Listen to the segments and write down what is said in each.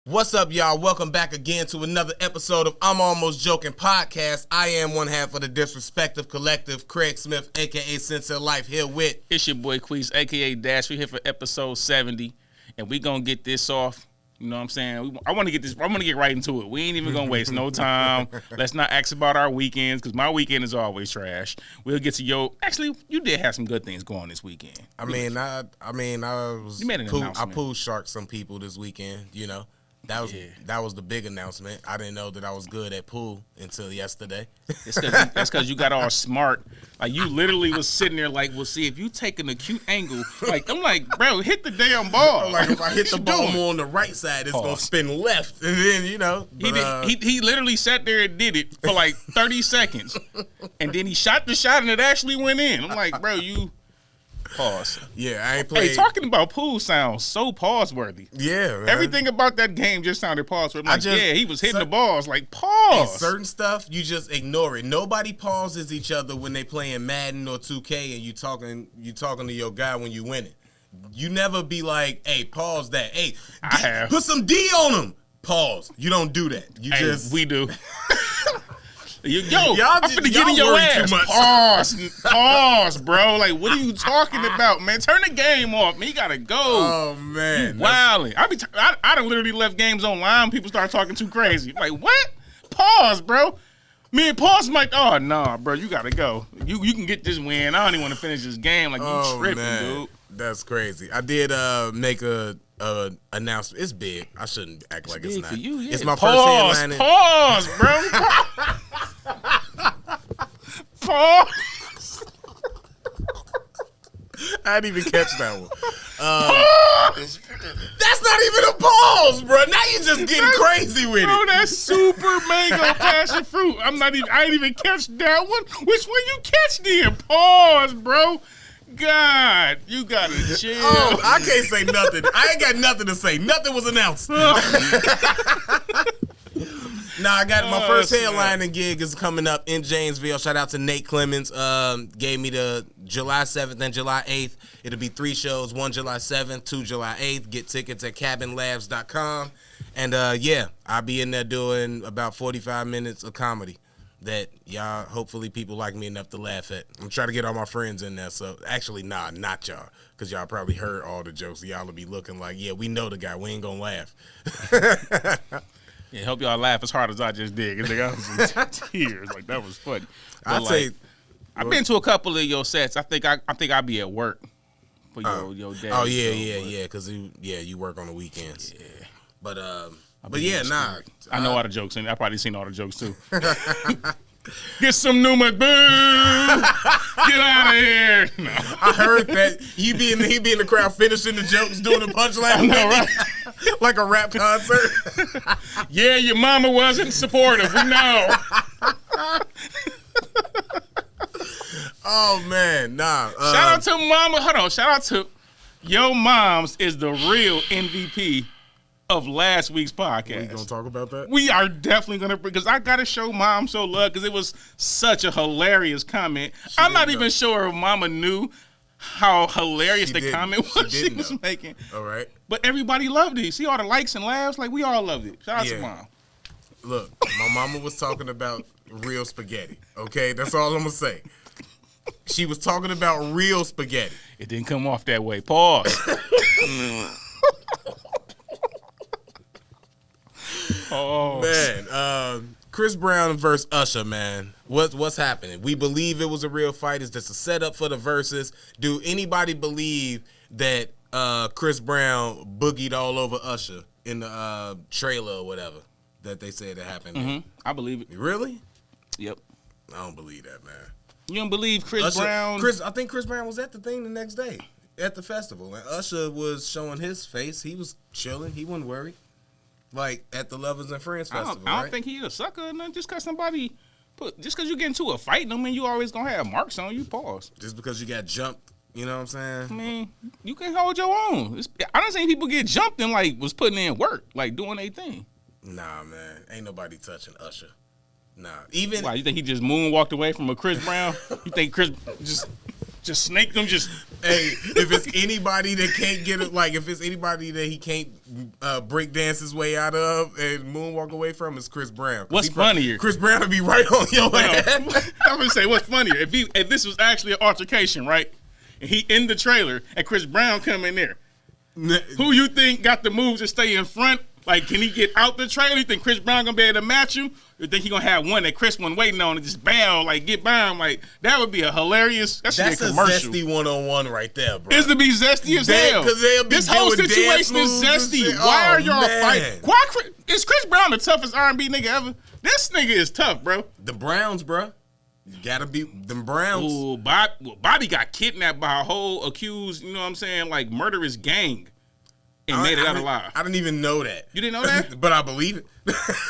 What's up, y'all? Welcome back again to another episode of I'm Almost Joking Podcast. I am one half of the Disrespective Collective, Craig Smith, a.k.a. Sense of Life, here with... It's your boy, Queez, a.k.a. Dash. We're here for episode 70, and we going to get this off. You know what I'm saying? I want to get right into it. We ain't even going to waste no time. Let's not ask about our weekends, because my weekend is always trash. We'll get to your... Actually, you did have some good things going this weekend. I made an announcement. I pool sharked some people this weekend, you know. That was the big announcement. I didn't know that I was good at pool until yesterday. That's because you got all smart. Like, you literally was sitting there like, well, see, if you take an acute angle, like, I'm like, bro, hit the damn ball. Like, if I hit the ball more on the right side, it's going to spin left. And then, you know. He literally sat there and did it for like 30 seconds. And then he shot the shot and it actually went in. I'm like, bro, you... Pause. Yeah, I ain't played. Hey, talking about pool sounds so pause-worthy. Yeah, man. Everything about that game just sounded pause-worthy. Like, he was hitting the balls. Like, pause. Certain stuff, you just ignore it. Nobody pauses each other when they playing Madden or 2K and you talking to your guy when you winning. You never be like, hey, pause that. Hey, put some D on him. Pause. You don't do that. We do. I'm finna get in your ass. Pause, bro. Like, what are you talking about, man? Turn the game off, man. You gotta go. Oh, man. You wildin'. I done literally left games online. People start talking too crazy. Like, what? Pause, bro. Me and Pause, like, oh, nah, bro. You gotta go. You can get this win. I don't even want to finish this game. Like, you tripping, dude. That's crazy. I did make a announcement. It's big. I shouldn't act like it's not. For you, yeah. It's my first headline. Pause, bro. Pause. I didn't even catch that one. Pause. That's not even a pause, bro. Now you're just getting crazy with it. Bro, that's super mango passion fruit. I didn't even catch that one. Which one you catch then? Pause, bro. God, you gotta chill. Oh, I can't say nothing. I ain't got nothing to say. Nothing was announced. I got my first headlining gig is coming up in Janesville. Shout out to Nate Clemens. Gave me the July 7th and July 8th. It'll be 3 shows, 1 July 7th, 2 July 8th. Get tickets at cabinlabs.com. And I'll be in there doing about 45 minutes of comedy that y'all, hopefully people like me enough to laugh at. I'm trying to get all my friends in there. So actually, not y'all, because y'all probably heard all the jokes. Y'all will be looking like, yeah, we know the guy. We ain't going to laugh. Yeah, help y'all laugh as hard as I just did. I was in tears. Like, that was funny. I'd say I've been to a couple of your sets. I think I'll be at work for your day. Oh yeah, because you work on the weekends. Yeah, but I know all the jokes, and I've probably seen all the jokes too. Get some Numa, boo! Get out of here! No. I heard that he be in the crowd finishing the jokes, doing the punchline. I know, right? Like a rap concert. Yeah, your mama wasn't supportive. We know. Oh man, nah. Shout out to mama. Hold on. Shout out to your moms is the real MVP of last week's podcast. We gonna talk about that? We are definitely gonna, because I gotta show Mom some love because it was such a hilarious comment. I'm not even sure if Mama knew how hilarious the comment was she was making. All right, but everybody loved it. You see all the likes and laughs, like we all loved it. Shout out to Mom. Look, my mama was talking about real spaghetti. Okay, that's all I'm gonna say. She was talking about real spaghetti. It didn't come off that way. Pause. Oh man, Chris Brown versus Usher, man. What's happening? We believe it was a real fight. Is this a setup for the verses? Do anybody believe that Chris Brown boogied all over Usher in the trailer or whatever that they said that happened? Mm-hmm. I believe it. Really? Yep. I don't believe that, man. You don't believe Chris Brown? I think Chris Brown was at the thing the next day at the festival, and Usher was showing his face. He was chilling. He wasn't worried. Like at the Lovers and Friends festival, I don't think he's a sucker or nothing. Just because you get into a fight, don't mean you always gonna have marks on you. Pause. Just because you got jumped, you know what I'm saying? I mean, you can hold your own. I done seen people get jumped and like was putting in work, like doing their thing. Nah, man, ain't nobody touching Usher. Nah, even why you think he just moonwalked away from a Chris Brown? You think Chris just Just snake them. Just hey, if it's anybody that can't get it, like if it's anybody that he can't break dance his way out of and moonwalk away from, it's Chris Brown. What's funnier? Chris Brown would be right on your ass. I'm gonna say what's funnier if this was actually an altercation, right? And he in the trailer and Chris Brown come in there. Who you think got the moves to stay in front? Like, can he get out the trailer? You think Chris Brown gonna be able to match him? You think he gonna have one that Chris one waiting on and just bam, like get by him? Like that would be a hilarious. That's a commercial. Zesty 101 right there, bro. It's to be zesty as hell. This whole situation is zesty. Why are y'all fighting? Why is Chris Brown the toughest R&B nigga ever? This nigga is tough, bro. The Browns, bro. You gotta be them Browns. Ooh, Bobby got kidnapped by a whole accused, you know what I'm saying, like murderous gang. And made it out alive. I didn't even know that. You didn't know that? But I believe it.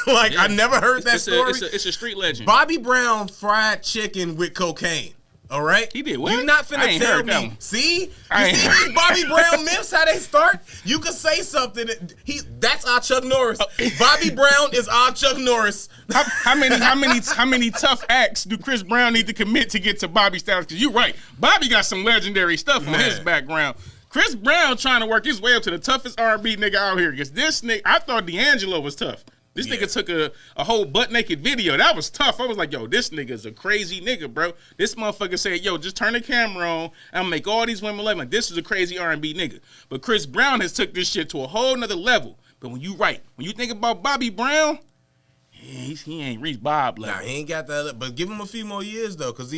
I never heard that story. It's a street legend. Bobby Brown fried chicken with cocaine. All right? He did what? You're not finna tell me. See? You see these Bobby Brown myths, how they start? You could say something. That's our Chuck Norris. Bobby Brown is our Chuck Norris. How many tough acts do Chris Brown need to commit to get to Bobby status? Because you're right. Bobby got some legendary stuff on his background. Chris Brown trying to work his way up to the toughest R&B nigga out here. Because this nigga, I thought D'Angelo was tough. This nigga took a whole butt naked video. That was tough. I was like, yo, this nigga's a crazy nigga, bro. This motherfucker said, yo, just turn the camera on. I'm gonna make all these women love me. Like, this is a crazy R&B nigga. But Chris Brown has took this shit to a whole nother level. But when you think about Bobby Brown, he ain't reached Bob level. Nah, he ain't got that. But give him a few more years though, because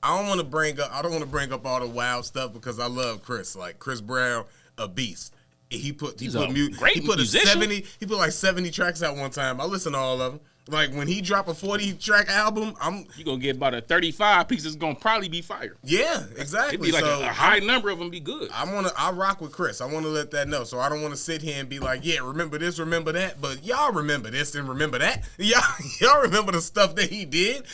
I don't want to bring up all the wild stuff because I love Chris. Like Chris Brown, a beast. He put like 70 tracks out one time. I listen to all of them. Like when he drop a 40-track album, you gonna get about a 35 pieces. Gonna probably be fire. Yeah, exactly. It'd be like a high number of them be good. I rock with Chris. I want to let that know. So I don't want to sit here and be like, yeah, remember this, remember that. But y'all remember this and remember that. Y'all remember the stuff that he did.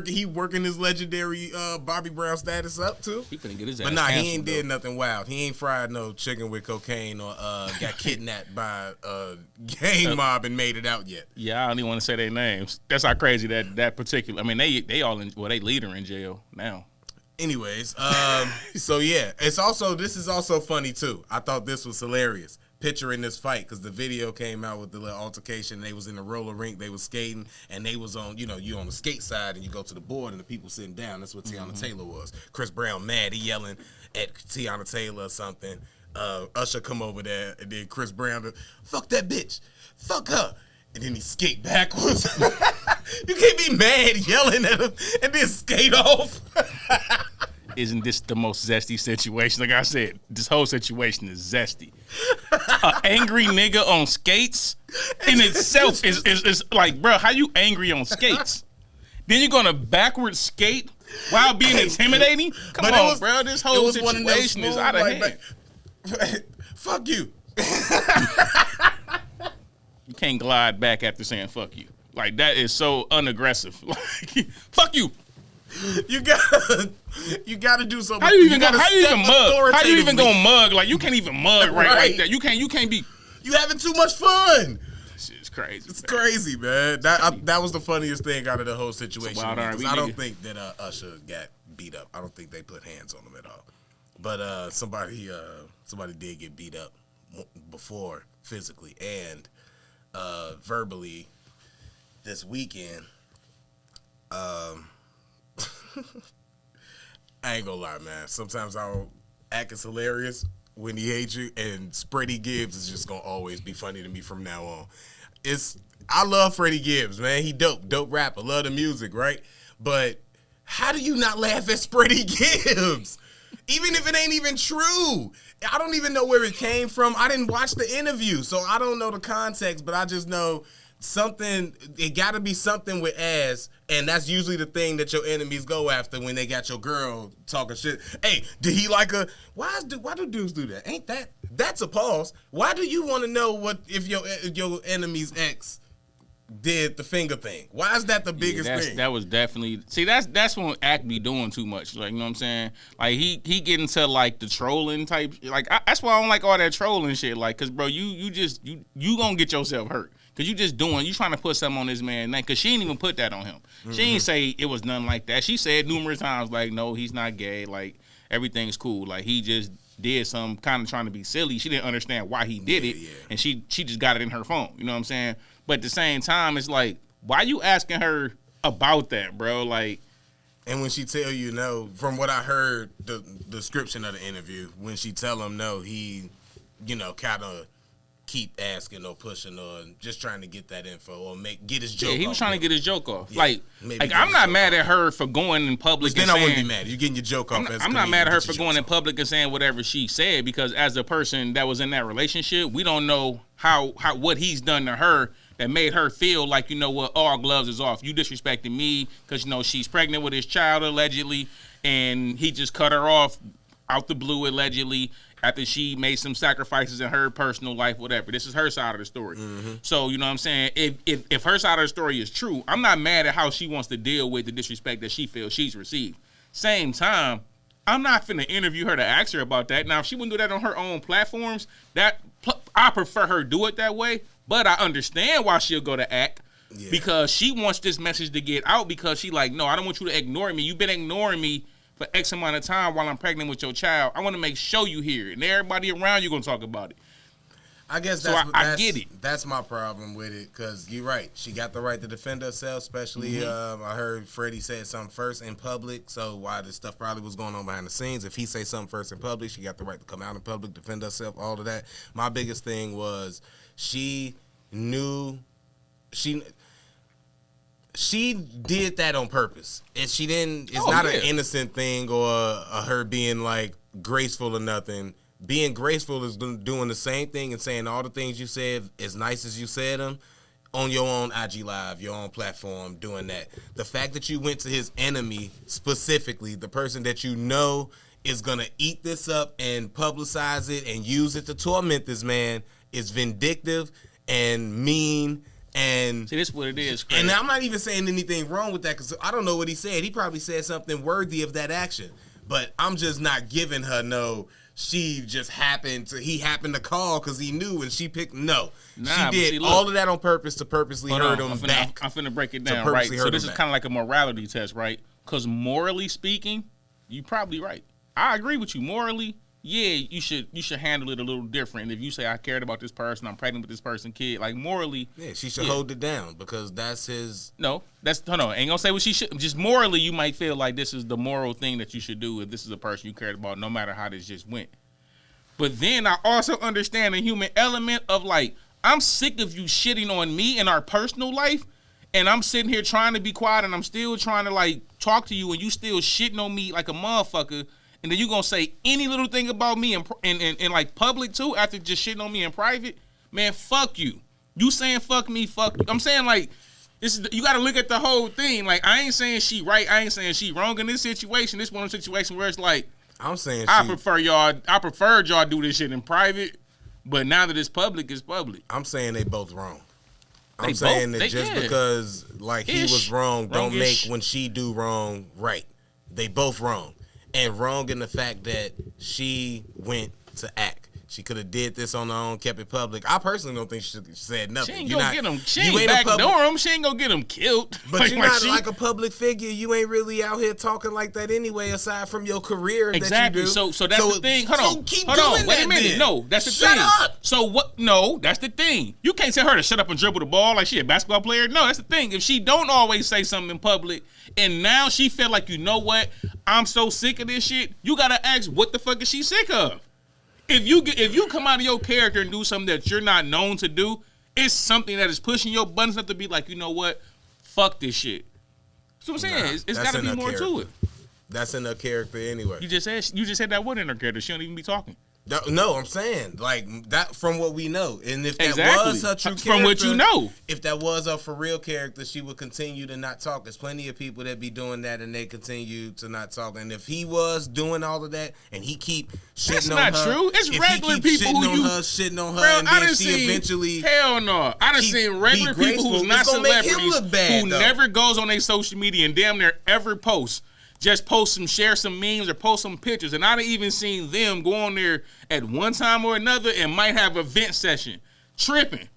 He working his legendary Bobby Brown status up too. He couldn't get his ass. But nah, he ain't did nothing wild. He ain't fried no chicken with cocaine or got kidnapped by a gang mob and made it out yet. Yeah, I don't even want to say their names. That's how crazy that particular. I mean, they all they leader in jail now. Anyways, so yeah, this is also funny too. I thought this was hilarious. Picturing this fight because the video came out with the little altercation. They was in the roller rink, they was skating, and they was on, you on the skate side, and you go to the board, and the people sitting down. That's what Tiana Taylor was. Chris Brown mad, he yelling at Tiana Taylor or something. Usher come over there, and then Chris Brown, fuck that bitch, fuck her. And then he skate backwards. You can't be mad yelling at him and then skate off. Isn't this the most zesty situation? Like I said, this whole situation is zesty. An angry nigga on skates in itself is like, bro, how you angry on skates? Then you're gonna backwards skate while being intimidating? Come on, bro. This whole situation is out of hand. Fuck you. You can't glide back after saying fuck you. Like, that is so unaggressive. Like, fuck you. You gotta do something. How you even mug? How you even gonna mug? Like, you can't even mug right like that. You can't be. You having too much fun. This shit's crazy. It's crazy, man. That was the funniest thing out of the whole situation. I don't think that Usher got beat up. I don't think they put hands on him at all. But somebody did get beat up before physically and verbally this weekend. I ain't gonna lie, man. Sometimes I'll act as hilarious when he hates you, and Freddie Gibbs is just gonna always be funny to me from now on. I love Freddie Gibbs, man. He dope rapper. Love the music, right? But how do you not laugh at Freddie Gibbs? Even if it ain't even true. I don't even know where it came from. I didn't watch the interview, so I don't know the context, but I just know it got to be something with ass, and that's usually the thing that your enemies go after when they got your girl talking shit. Hey, did he like a? Why do dudes do that? Ain't that's a pause? Why do you want to know what if your enemy's ex did the finger thing? Why is that the biggest thing? That was definitely that's when act be doing too much. Like, you know what I'm saying? Like he get into like the trolling type. Like that's why I don't like all that trolling shit. Like, cause bro, you gonna get yourself hurt. Cause you trying to put something on this man, cause she ain't even put that on him. Mm-hmm. She ain't say it was nothing like that. She said numerous times, like, no, he's not gay. Like, everything's cool. Like, he just did some kind of trying to be silly. She didn't understand why he did it, and she just got it in her phone. You know what I'm saying? But at the same time, it's like, why you asking her about that, bro? Like, and when she tell you no, from what I heard, the description of the interview, when she tell him no, he, kind of keep asking or pushing or just trying to get that info or get his joke off. Yeah, he was trying to get his joke off. Yeah, like I'm not mad at her for going in public and then saying, I wouldn't be mad. You're getting your joke off. I'm not mad at her for going in public and saying whatever she said, because as a person that was in that relationship, we don't know how what he's done to her that made her feel like, all gloves is off. You disrespecting me because, she's pregnant with his child allegedly, and he just cut her off out the blue allegedly after she made some sacrifices in her personal life, whatever. This is her side of the story. Mm-hmm. So, you know what I'm saying? If her side of the story is true, I'm not mad at how she wants to deal with the disrespect that she feels she's received. Same time, I'm not finna interview her to ask her about that. Now, if she wouldn't do that on her own platforms, I prefer her do it that way, but I understand why she'll go to act. Yeah. Because she wants this message to get out, because she like, no, I don't want you to ignore me. You've been ignoring me for X amount of time while I'm pregnant with your child. I want to make sure you hear it, and everybody around you gonna talk about it. I guess I get it. That's my problem with it, because you're right. She got the right to defend herself, especially I heard Freddie said something first in public, so while this stuff probably was going on behind the scenes, if he say something first in public, she got the right to come out in public, defend herself, all of that. My biggest thing was she knew she did that on purpose. And she didn't, it's not an innocent thing or her being like graceful or nothing. Being graceful is doing the same thing and saying all the things you said as nice as you said them on your own IG Live, your own platform, doing that. The fact that you went to his enemy specifically, the person that you know is going to eat this up and publicize it and use it to torment this man, is vindictive and mean. And see, this is what it is, Craig. And I'm not even saying anything wrong with that, because I don't know what he said. He probably said something worthy of that action. But I'm just not giving her no, he happened to call because he knew and she picked. No. She did all of that on purpose to purposely hurt him back. I'm finna break it down, right? So this is kind of like a morality test, right? Because morally speaking, you're probably right. I agree with you. Morally, yeah, you should handle it a little different. If you say, I cared about this person, I'm pregnant with this person, kid, like morally. Yeah, she should hold it down, because that's his. No, hold on. Ain't gonna say what she should. Just morally, you might feel like this is the moral thing that you should do if this is a person you cared about, no matter how this just went. But then I also understand the human element of like, I'm sick of you shitting on me in our personal life, and I'm sitting here trying to be quiet, and I'm still trying to like talk to you, and you still shitting on me like a motherfucker. And then you gonna say any little thing about me in like public too, after just shitting on me in private? Man, fuck you. You saying fuck me, fuck you. I'm saying like, you gotta look at the whole thing. Like, I ain't saying she right, I ain't saying she wrong in this situation. This one of the situations where it's like, I'm saying I preferred y'all do this shit in private, but now that it's public, it's public. I'm saying they both wrong. I'm saying that just because like he was wrong, don't make when she do wrong right. They both wrong. And wrong in the fact that she went to act. She could have did this on her own, kept it public. I personally don't think she said nothing. She ain't gonna get him. She ain't backdoor him. She ain't gonna get him killed. But you're not like a public figure. You ain't really out here talking like that anyway, aside from your career exactly. that you do. So that's the thing. Hold on. Wait a minute. No, that's the thing. Shut up. So what? No, that's the thing. You can't tell her to shut up and dribble the ball like she a basketball player. No, that's the thing. If she don't always say something in public, and now she feel like, you know what? I'm so sick of this shit. You gotta ask, what the fuck is she sick of? If you come out of your character and do something that you're not known to do, it's something that is pushing your buttons up to be like, you know what? Fuck this shit. That's what I'm saying. It's got to be more to it. That's in her character anyway. You just said that wasn't in her character. She don't even be talking. No, I'm saying like that from what we know, and if that was her true character, from what you know, if that was her for real character, she would continue to not talk. There's plenty of people that be doing that, and they continue to not talk. And if he was doing all of that, and he keep shitting on her, that's not true. It's regular people who shitting on her, and then she eventually hell no. I done seen regular people who's not celebrities who never goes on their social media and damn near ever posts. Just share some memes or post some pictures. And I've even seen them go on there at one time or another and might have a vent session. Tripping.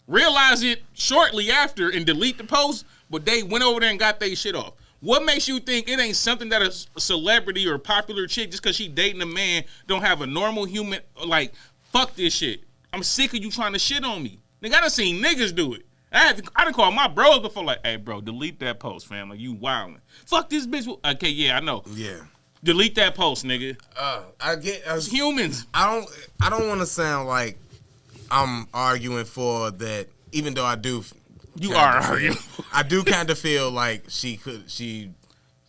Realize it shortly after and delete the post, but they went over there and got their shit off. What makes you think it ain't something that a celebrity or popular chick just because she dating a man don't have a normal human, like, fuck this shit. I'm sick of you trying to shit on me. Nigga, I done seen niggas do it. I done called my bros before, like, hey, bro, delete that post, fam. Like, you wildin'. Fuck this bitch. Okay, yeah, I know. Yeah. Delete that post, nigga. It's humans. I don't want to sound like I'm arguing for that, even though I do. You are arguing. I do kind of feel like she.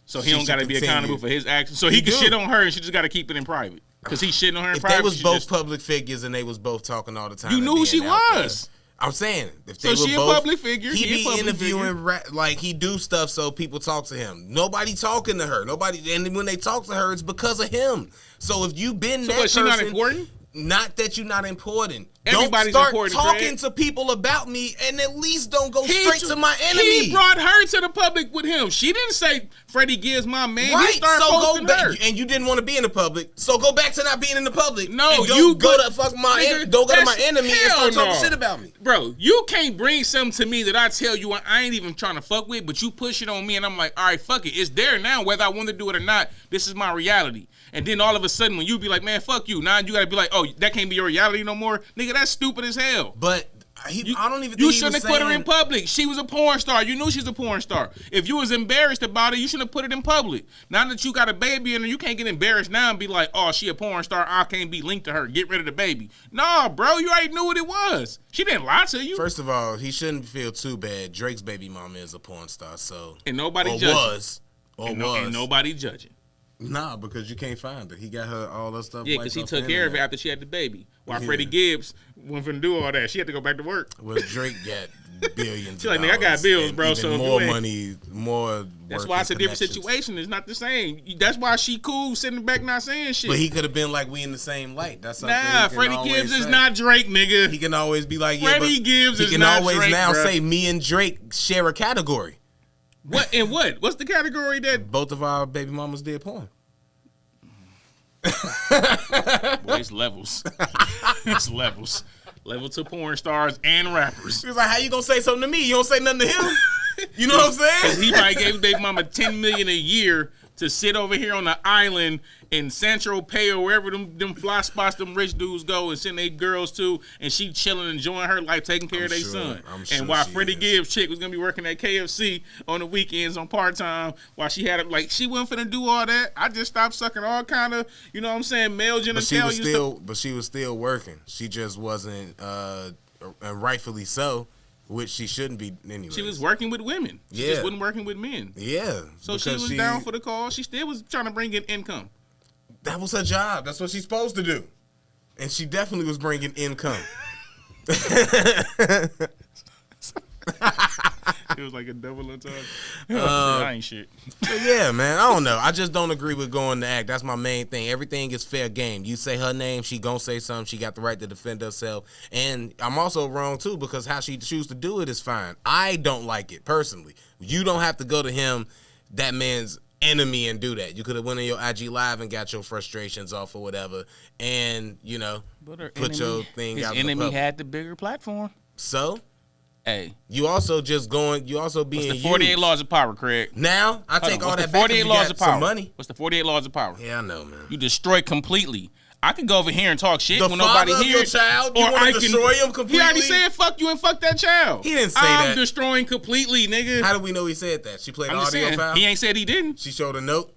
So he don't got to be accountable for his actions. So he can shit on her, and she just got to keep it in private. Because he's shitting on her in private. If they was both public figures and they was both talking all the time. You knew who she was. I'm saying, if they so were she both, a public figure. He be interviewing, like he do stuff so people talk to him. Nobody talking to her. Nobody, and when they talk to her, it's because of him. So if you been that person, she not important? Not that you're not important. Everybody's don't start important, talking to people about me, and at least don't go straight to my enemy. He brought her to the public with him. She didn't say Freddie Gibbs my man. Right, he started so posting go back, her. and you didn't want to be in the public, so go back to not being in the public. No, and you go to fuck my nigga, don't go to my enemy and start talking no. shit about me. Bro, you can't bring something to me that I tell you I ain't even trying to fuck with, but you push it on me, and I'm like, all right, fuck it. It's there now, whether I want to do it or not. This is my reality. And then all of a sudden, when you be like, man, fuck you, now you got to be like, oh, that can't be your reality no more. Nigga, that's stupid as hell. But I don't even think you shouldn't have put her in public. She was a porn star. You knew she was a porn star. If you was embarrassed about it, you shouldn't have put it in public. Now that you got a baby in her, you can't get embarrassed now and be like, oh, she a porn star. I can't be linked to her. Get rid of the baby. Nah, bro, you already knew what it was. She didn't lie to you. First of all, he shouldn't feel too bad. Drake's baby mama is a porn star, so and nobody judging. And nobody judging. Nah, because you can't find her. He got her all that stuff. Yeah, because he took care of it after she had the baby. While Freddie Gibbs wasn't finna do all that. She had to go back to work. Well, Drake got billions. She's like, nigga, I got bills, bro. So more money, more. That's why it's a different situation. It's not the same. That's why she cool sitting back not saying shit. But he could have been like, we in the same light. That's something. Nah, Freddie Gibbs is not Drake, nigga. He can always be like, yeah, Freddie Gibbs is not Drake. He can always now bro. say me and Drake share a category. What and what? What's the category that both of our baby mamas did porn? Boy, it's levels. It's levels. Level to porn stars and rappers. He was like, how you gonna say something to me? You don't say nothing to him? You know what I'm saying? He probably gave baby mama $10 million a year to sit over here on the island in Central Pay or wherever them fly spots them rich dudes go and send their girls to, and she chilling, enjoying her life, taking care of their son. And while Freddie Gibbs chick was gonna be working at KFC on the weekends on part time, while she had like she wasn't finna do all that. I just stopped sucking all kind of, you know what I'm saying, male genitalia. But she was still working. She just wasn't, and rightfully so. Which she shouldn't be anyway. She was working with women. She just wasn't working with men. Yeah. So she was down for the cause. She still was trying to bring in income. That was her job. That's what she's supposed to do. And she definitely was bringing income. It was like a double entendre. I ain't shit. Yeah, man. I don't know. I just don't agree with going to act. That's my main thing. Everything is fair game. You say her name, she gonna say something. She got the right to defend herself. And I'm also wrong too because how she choose to do it is fine. I don't like it personally. You don't have to go to him, that man's enemy, and do that. You could have went on your IG live and got your frustrations off or whatever, and you know, put your thing out. His enemy had the bigger platform. So. Hey, you also being What's the 48 laws of power, Craig? Now I take all that back. 48 laws of power. Some money. What's the 48 laws of power? Yeah, I know, man. You destroy completely. I can go over here and talk shit the when nobody hears. Your child, you want to destroy him completely? He already said fuck you and fuck that child. He didn't say that. I'm destroying completely, nigga. How do we know he said that? She played audio file? He ain't said he didn't. She showed a note?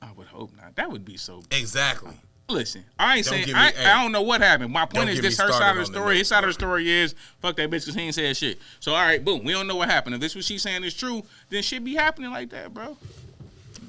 I would hope not. That would be so. Exactly. Listen, I ain't saying I don't know what happened. My point is this: her side of the story. His side of the story is fuck that bitch because he ain't said shit. So all right, boom. We don't know what happened. If this what she's saying is true, then shit be happening like that, bro.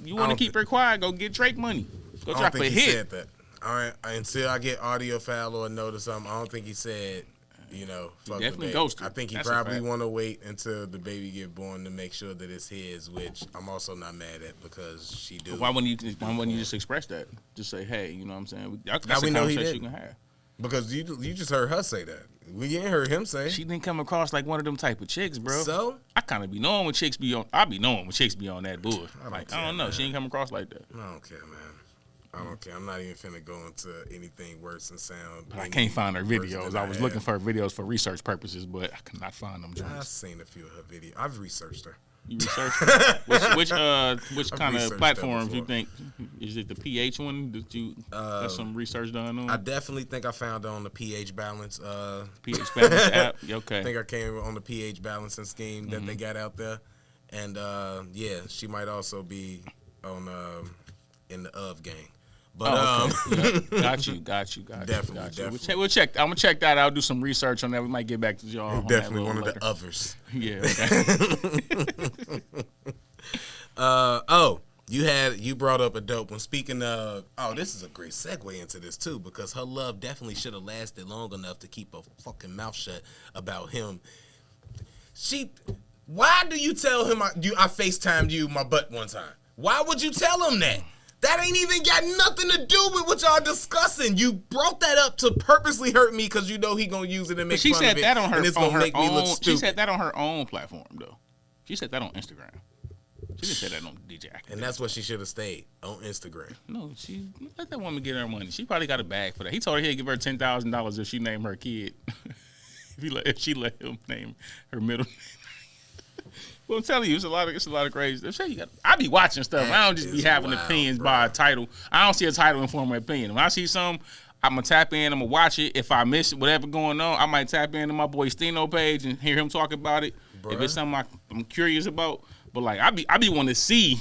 You want to keep her quiet? Go get Drake money. Go drop a hit. He said that. All right, until I get audio file or a note or something, I don't think he said. You know, fuck definitely the baby. ghosted. I think he probably want to wait until the baby get born to make sure that it's his, which I'm also not mad at because she do. Why wouldn't you just express that? Just say, hey, you know what I'm saying? That's we know he did. You can have. Because you just heard her say that. We ain't heard him say. She didn't come across like one of them type of chicks, bro. So I kind of be knowing when chicks be on. I be knowing when chicks be on that bull. I don't know. Man. She ain't come across like that. I don't care, man. I don't care. I'm not even finna go into anything worse than sound. But I can't find her videos. I was looking for her videos for research purposes, but I could not find them. I've seen a few of her videos. I've researched her. You research which kind of platforms you think? Is it the pH one that you got some research done on? I definitely think I found it on the pH balance. pH balance app. Okay. I think I came on the pH balancing scheme that they got out there, and yeah, she might also be on in the of gang. But got you. Definitely. We'll check. I'm gonna check that out. Do some research on that. We might get back to y'all. Definitely on that one of later. the others. Yeah. Okay. You brought up a dope one. Speaking of, this is a great segue into this too, because her love definitely should have lasted long enough to keep her fucking mouth shut about him. Why do you tell him I FaceTimed you my butt one time? Why would you tell him that? That ain't even got nothing to do with what y'all discussing. You brought that up to purposely hurt me because you know he gonna use it and make fun of it. She said that on her, and it's gonna make me look stupid. She said that on her own platform though. She said that on Instagram. She didn't say that on DJ. And that's what she should have stayed on Instagram. No, she let that woman get her money. She probably got a bag for that. He told her he'd give her $10,000 if she named her kid. if she let him name her middle name. Well, I'm telling you, it's a lot of crazy stuff. I be watching stuff. I don't just be having opinions by a title. I don't see a title and form my opinion. When I see something, I'm gonna tap in. I'm gonna watch it. If I miss whatever going on, I might tap into my boy Steno page and hear him talk about it. Bruh. If it's something I'm curious about, but like I be wanting to see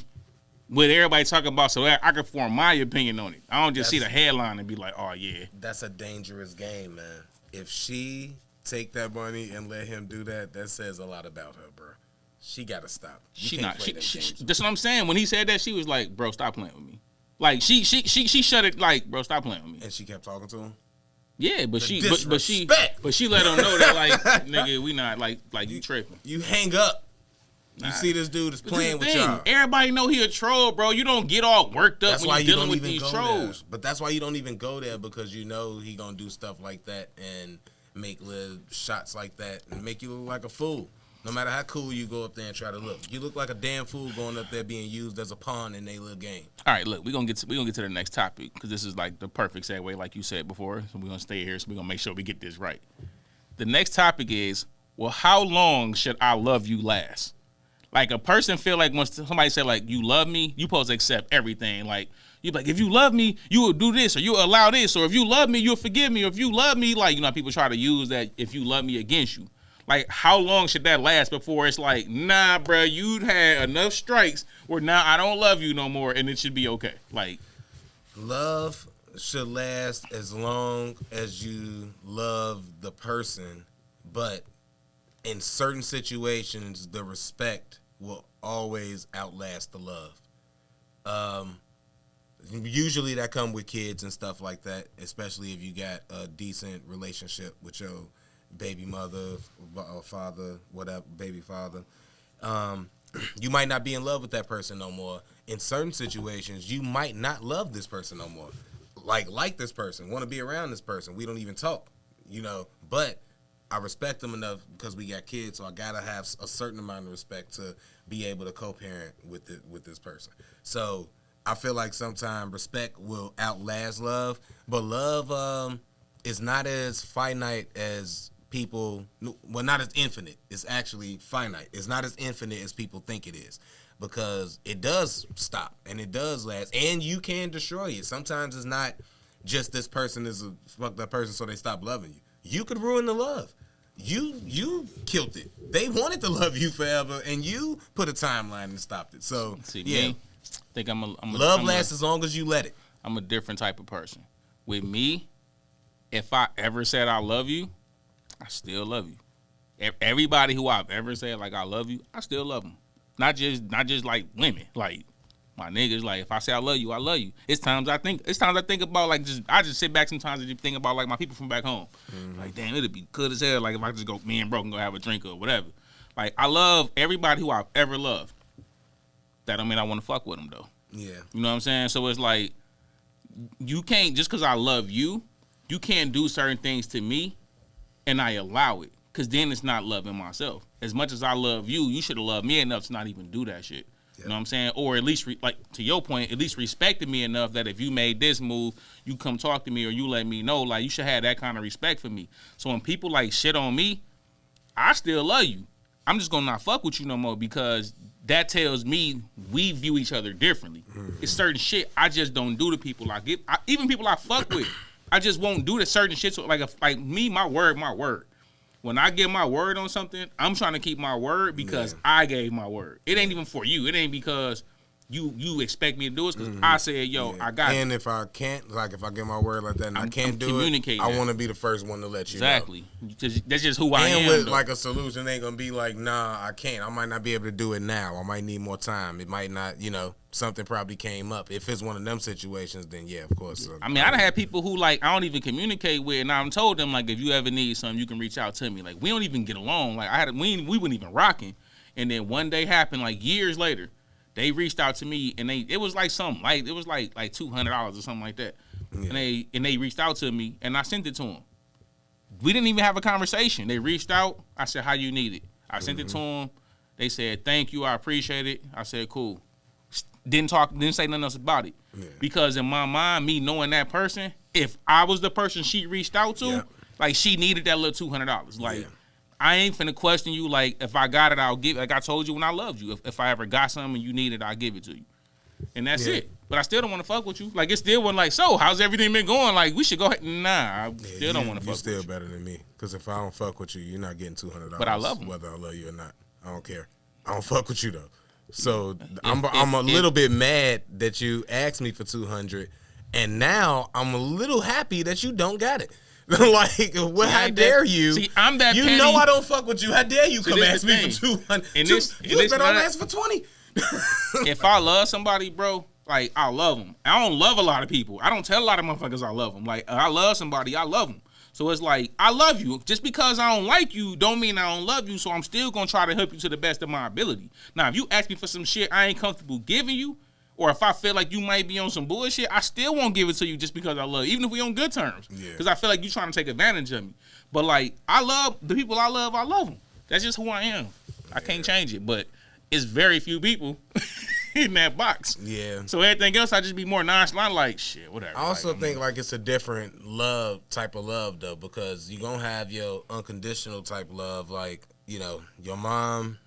what everybody talking about so that I can form my opinion on it. I don't just see the headline and be like, oh yeah. That's a dangerous game, man. If she take that money and let him do that, that says a lot about her, bro. She gotta stop. That's what I'm saying. When he said that, she was like, "Bro, stop playing with me." Like she shut it. Like, "Bro, stop playing with me." And she kept talking to him. Yeah, but she let him know that like, nigga, we not like you tripping. You hang up. You see this dude is playing with y'all. Everybody know he a troll, bro. You don't get all worked up when you're dealing with these trolls. But that's why you don't even go there, because you know he gonna do stuff like that and make little shots like that and make you look like a fool. No matter how cool you go up there and try to look, you look like a damn fool going up there being used as a pawn in their little game. All right, look, we're gonna get to the next topic because this is like the perfect segue, like you said before. So we're gonna stay here, so we're gonna make sure we get this right. The next topic is, well, how long should I love you last? Like a person feel like once somebody said like you love me, you supposed to accept everything. Like you like, if you love me, you will do this, or you will allow this, or if you love me, you'll forgive me, or if you love me, like, you know, people try to use that if you love me against you. Like, how long should that last before it's like, nah, bro, you'd had enough strikes where now I don't love you no more, and it should be okay. Like, love should last as long as you love the person, but in certain situations, the respect will always outlast the love. Usually that come with kids and stuff like that, especially if you got a decent relationship with your baby mother or father, whatever, baby father. You might not be in love with that person no more. In certain situations, you might not love this person no more. Like this person, want to be around this person. We don't even talk, you know, but I respect them enough because we got kids, so I gotta have a certain amount of respect to be able to co-parent with this person. So I feel like sometimes respect will outlast love, but love is not as finite as people, well, not as infinite. It's actually finite. It's not as infinite as people think it is, because it does stop and it does last, and you can destroy it. Sometimes it's not just this person is a fucked up person so they stop loving you. You could ruin the love. You killed it. They wanted to love you forever, and you put a timeline and stopped it. So yeah, I think love lasts as long as you let it. I'm a different type of person. With me, if I ever said I love you, I still love you. Everybody who I've ever said like I love you, I still love them. Not just like women, like my niggas. Like if I say I love you, I love you. It's times I think about like I just sit back sometimes and think about like my people from back home. Mm-hmm. Like damn, it'd be good as hell. Like if I just go me and bro can go have a drink or whatever. Like I love everybody who I've ever loved. That don't mean I want to fuck with them though. Yeah, you know what I'm saying. So it's like you can't just because I love you, you can't do certain things to me, and I allow it. Cause then it's not loving myself. As much as I love you, you should have loved me enough to not even do that shit. Yep. You know what I'm saying? Or at least, like to your point, at least respected me enough that if you made this move, you come talk to me or you let me know. Like you should have that kind of respect for me. So when people like shit on me, I still love you. I'm just gonna not fuck with you no more because that tells me we view each other differently. It's certain shit I just don't do to people. Even people I fuck with, I just won't do the certain shit. So like me, my word. When I give my word on something, I'm trying to keep my word because I gave my word. It ain't even for you. It ain't because you expect me to do it, because I said, yo, I got it. And if I can't, like if I give my word like that and I can't do it, I want to be the first one to let you know. Exactly. That's just who I am. And with like a solution, ain't going to be like, nah, I can't. I might not be able to do it now. I might need more time. It might not, something probably came up. If it's one of them situations, then yeah, of course. I mean, I done had people who like I don't even communicate with, and I'm told them like, if you ever need something, you can reach out to me. Like we don't even get along. Like we weren't even rocking, and then one day happened like years later. They reached out to me and it was like something like it was like $200 or something like that, and they reached out to me and I sent it to them. We didn't even have a conversation. They reached out. I said, "How you need it?" I sent it to them. They said, "Thank you, I appreciate it." I said, "Cool." Didn't say nothing else about it because in my mind, me knowing that person, if I was the person she reached out to, like she needed that little $200, like. I ain't finna question you. Like, if I got it, I'll give it. Like I told you when I loved you. If I ever got something and you need it, I'll give it to you. And that's it. But I still don't want to fuck with you. Like, it still wasn't like, so, how's everything been going? Like, we should go ahead. Nah, I still don't want to fuck with you. You're still better than me. Because if I don't fuck with you, you're not getting $200. But I love them. Whether I love you or not. I don't care. I don't fuck with you, though. So, I'm a little bit mad that you asked me for $200. And now, I'm a little happy that you don't got it. Like, well, how dare you? See, I'm that petty. You know I don't fuck with you. How dare you come ask me for 200? You better ask for 20. If I love somebody, bro, like, I love them. I don't love a lot of people. I don't tell a lot of motherfuckers I love them. Like, I love somebody, I love them. So it's like, I love you. Just because I don't like you don't mean I don't love you, so I'm still going to try to help you to the best of my ability. Now, if you ask me for some shit I ain't comfortable giving you, or if I feel like you might be on some bullshit, I still won't give it to you just because I love you, even if we on good terms. Because I feel like you trying to take advantage of me. But, like, I love the people I love them. That's just who I am. I can't change it. But it's very few people in that box. Yeah. So everything else, I just be more nonchalant, like, shit, whatever. I also think, like, it's a different type of love, though, because you're going to have your unconditional type love, like, your mom,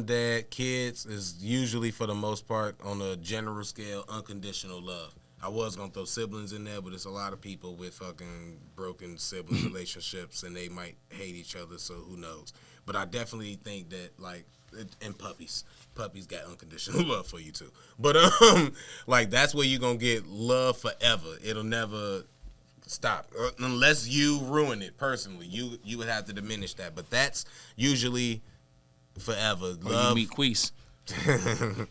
dad, kids is usually for the most part on a general scale unconditional love. I was gonna throw siblings in there, but it's a lot of people with fucking broken sibling relationships and they might hate each other, so who knows. But I definitely think that, like, and puppies got unconditional love for you too. But like, that's where you're gonna get love forever. It'll never stop unless you ruin it personally. You would have to diminish that, but that's usually forever. Love. You meet Queese. I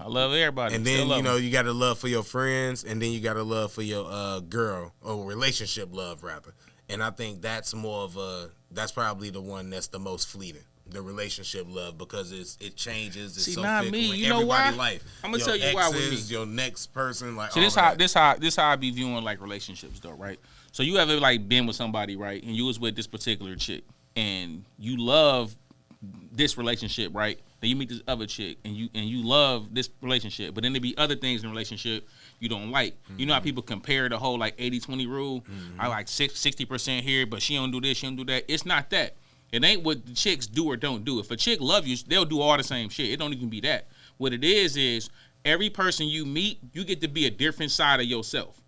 love everybody. And then you got a love for your friends, and then you got a love for your girl, or relationship love rather. And I think that's that's probably the one that's the most fleeting, the relationship love, because it changes. It's so not fickle me. in You know everybody's why? life. I'm gonna tell you why with me. Your next person, like. So this how I be viewing like relationships though, right? So you ever like been with somebody, right, and you was with this particular chick, and you love this relationship, right? Then you meet this other chick and you love this relationship, but then there be other things in the relationship you don't like. Mm-hmm. You know how people compare the whole like 80-20 rule? Mm-hmm. I like 60% here, but she don't do this, she don't do that. It's not that. It ain't what the chicks do or don't do. If a chick love you, they'll do all the same shit. It don't even be that. What it is every person you meet, you get to be a different side of yourself.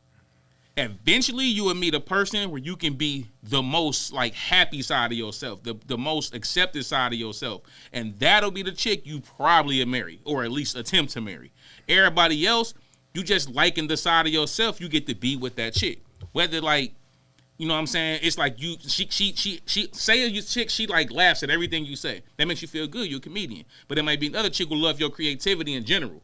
Eventually, you will meet a person where you can be the most like happy side of yourself, the most accepted side of yourself, and that'll be the chick you probably will marry, or at least attempt to marry. Everybody else, you just liking the side of yourself you get to be with that chick. Whether like, you know what I'm saying? It's like she say you chick, she like laughs at everything you say. That makes you feel good. You're a comedian. But there might be another chick who love your creativity in general.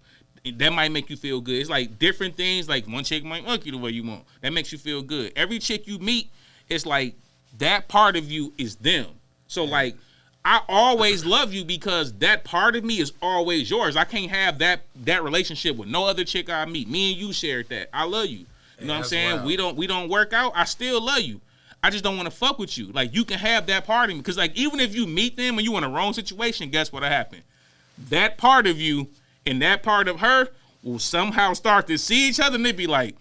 That might make you feel good. It's like different things. Like one chick might fuck you the way you want. That makes you feel good. Every chick you meet, it's like that part of you is them. So like, I always love you because that part of me is always yours. I can't have that relationship with no other chick I meet. Me and you shared that. I love you. You know what I'm saying? Wild. We don't work out. I still love you. I just don't want to fuck with you. Like, you can have that part of me. Because like, even if you meet them and you in a wrong situation, guess what'll happen? That part of you and that part of her will somehow start to see each other, and they'd be like,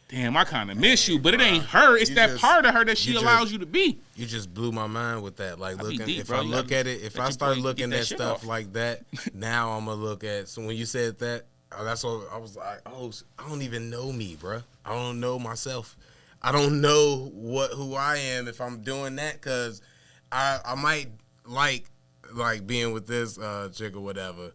damn, I kind of miss you, but it ain't her. It's that part of her that she allows you to be. You just blew my mind with that. Like, looking, deep, if bro. I look at it, if I start looking at stuff off. like that, now I'm gonna look at. So when you said that, that's what I was like. Oh, I don't even know me, bro. I don't know myself. I don't know who I am if I'm doing that, because I might like being with this chick or whatever,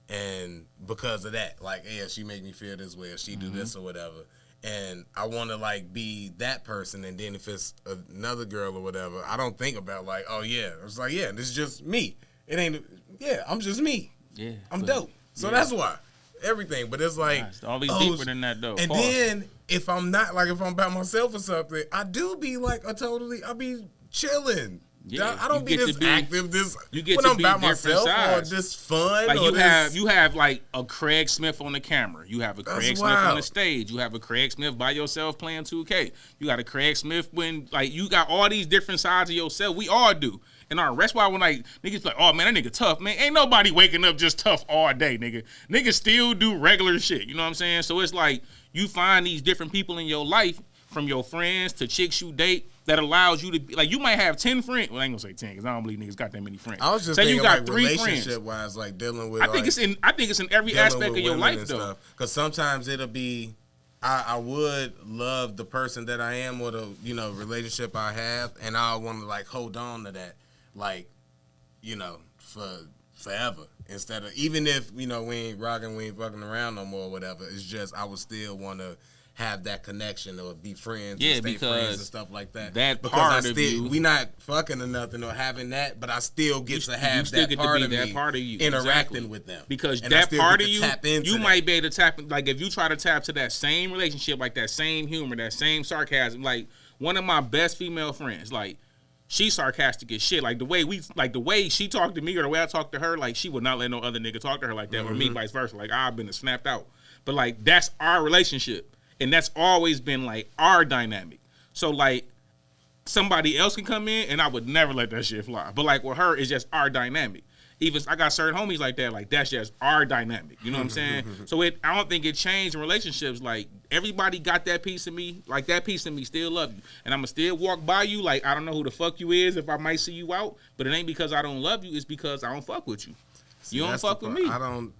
and because of that, like, yeah, she make me feel this way, or she do this or whatever, and I want to like be that person. And then if it's another girl or whatever, I don't think about like, oh yeah, it's like, yeah, this is just me. It ain't, yeah, I'm just me. Yeah, I'm dope. So that's why everything. But it's like, it's always deeper than that though. And then if I'm not, like, if I'm by myself or something, I do be like I be chilling. Yeah, I don't be this active. You get when to I'm be by different myself sides. or just fun. Like or you have like a Craig Smith on the camera. You have a Craig Smith on the stage. You have a Craig Smith by yourself playing 2K. You got a Craig Smith when, like, you got all these different sides of yourself. We all do. And that's why when like niggas like, oh man, that nigga tough, man. Ain't nobody waking up just tough all day, nigga. Niggas still do regular shit. You know what I'm saying? So it's like you find these different people in your life, from your friends to chicks you date, that allows you to be like, you might have 10 friends. Well, I ain't gonna say 10 because I don't believe niggas got that many friends. I was just thinking, you got like, 3 relationship wise, like dealing with. I think it's in every aspect of your life though. Because sometimes it'll be, I would love the person that I am or the relationship I have, and I want to like hold on to that, like, for forever, instead of, even if we ain't rocking, we ain't fucking around no more or whatever. It's just I would still want to have that connection or be friends, and stay friends and stuff like that. That part of you, we not fucking or nothing or having that, but I still get to have that part of me, part of you interacting with them, because that part of you might be able to tap. Like if you try to tap to that same relationship, like that same humor, that same sarcasm. Like one of my best female friends, like she's sarcastic as shit. Like the way she talked to me or the way I talk to her, like she would not let no other nigga talk to her like that, or me vice versa. Like I've been snapped out, but like that's our relationship. And that's always been like our dynamic. So like somebody else can come in and I would never let that shit fly. But like with her, it's just our dynamic. Even I got certain homies like that, like that's just our dynamic. You know what I'm saying? So I don't think it changed in relationships. Like everybody got that piece of me. Like that piece of me still love you. And I'ma still walk by you like I don't know who the fuck you is if I might see you out. But it ain't because I don't love you, it's because I don't fuck with you. You don't fuck with me.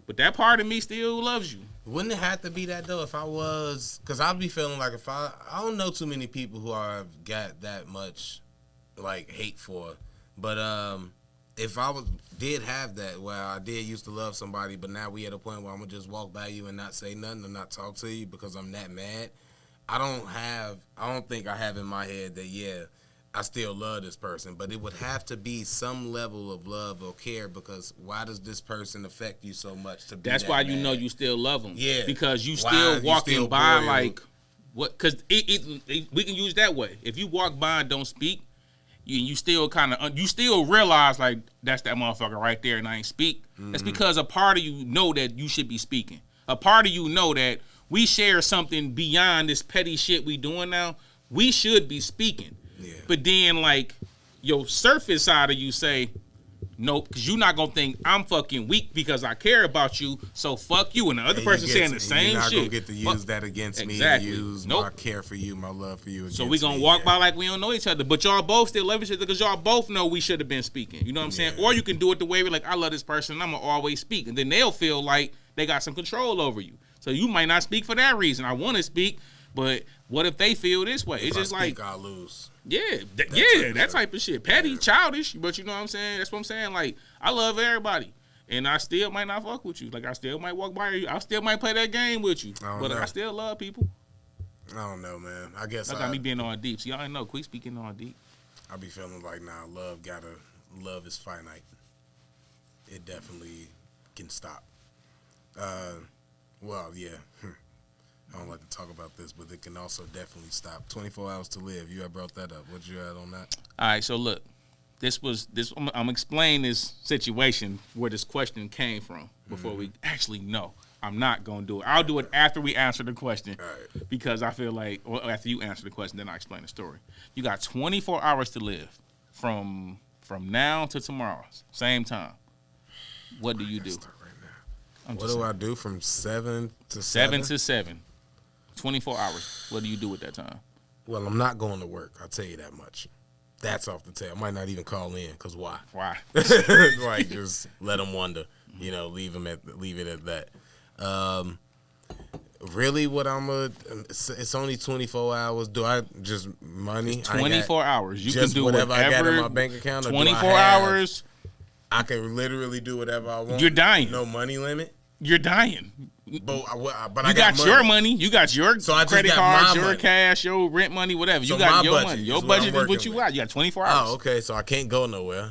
But that part of me still loves you. Wouldn't it have to be that though? If I was, because I'd be feeling like if I don't know too many people who I've got that much like hate for, but if I did have that, where I did used to love somebody, but now we at a point where I'm gonna just walk by you and not say nothing or not talk to you because I'm that mad. I don't think I have in my head that I still love this person, but it would have to be some level of love or care, because why does this person affect you so much to be That's that why mad? You know you still love them. Yeah. Because you still walking by like, what? Because we can use that way. If you walk by and don't speak, you still you still realize like that's that motherfucker right there and I ain't speak. That's because a part of you know that you should be speaking. A part of you know that we share something beyond this petty shit we doing now. We should be speaking. Yeah. But then, like, your surface side of you say, nope, because you're not going to think I'm fucking weak because I care about you, so fuck you. And the other person saying the same shit. You're not going to get to use that against me and use my care for you, my love for you against me. So we going to walk by like we don't know each other. But y'all both still love each other because y'all both know we should have been speaking. You know what I'm saying? Or you can do it the way we're like, I love this person and I'm going to always speak. And then they'll feel like they got some control over you. So you might not speak for that reason. I want to speak, but what if they feel this way? It's just like, I'll lose. Yeah, that type of shit. Petty, childish, but you know what I'm saying? That's what I'm saying. Like, I love everybody, and I still might not fuck with you. Like, I still might walk by you. I still might play that game with you, but I still love people. I don't know, man. I guess that got me being on deep. See, I know. Quick speaking on deep. I be feeling like, love is finite. It definitely can stop. Well, yeah. I don't like to talk about this, but it can also definitely stop. 24 hours to live. You had brought that up. What you had on that? All right, so look, I'm explaining this situation where this question came from before we actually know. I'm not going to do it. I'll do it after we answer the question, because I feel like, well, after you answer the question, then I explain the story. You got 24 hours to live from now to tomorrow, same time. What do you do? What do I do from 7 to 7? 7 to 7. 24 hours. What do you do at that time? Well, I'm not going to work. I'll tell you that much. That's off the table. I might not even call in, because why? Why? Like, just let them wonder. You know, leave it at that. Really, what it's only 24 hours. Do I just money? It's 24 hours. You just can do whatever I got in my bank account. 24 hours. I can literally do whatever I want. You're dying. No money limit. You're dying. But I got your money. You got your credit cards, your money. Cash, your rent money, whatever. So you got your budget money. Your budget is what you got. You got 24 hours. Oh, okay. So I can't go nowhere.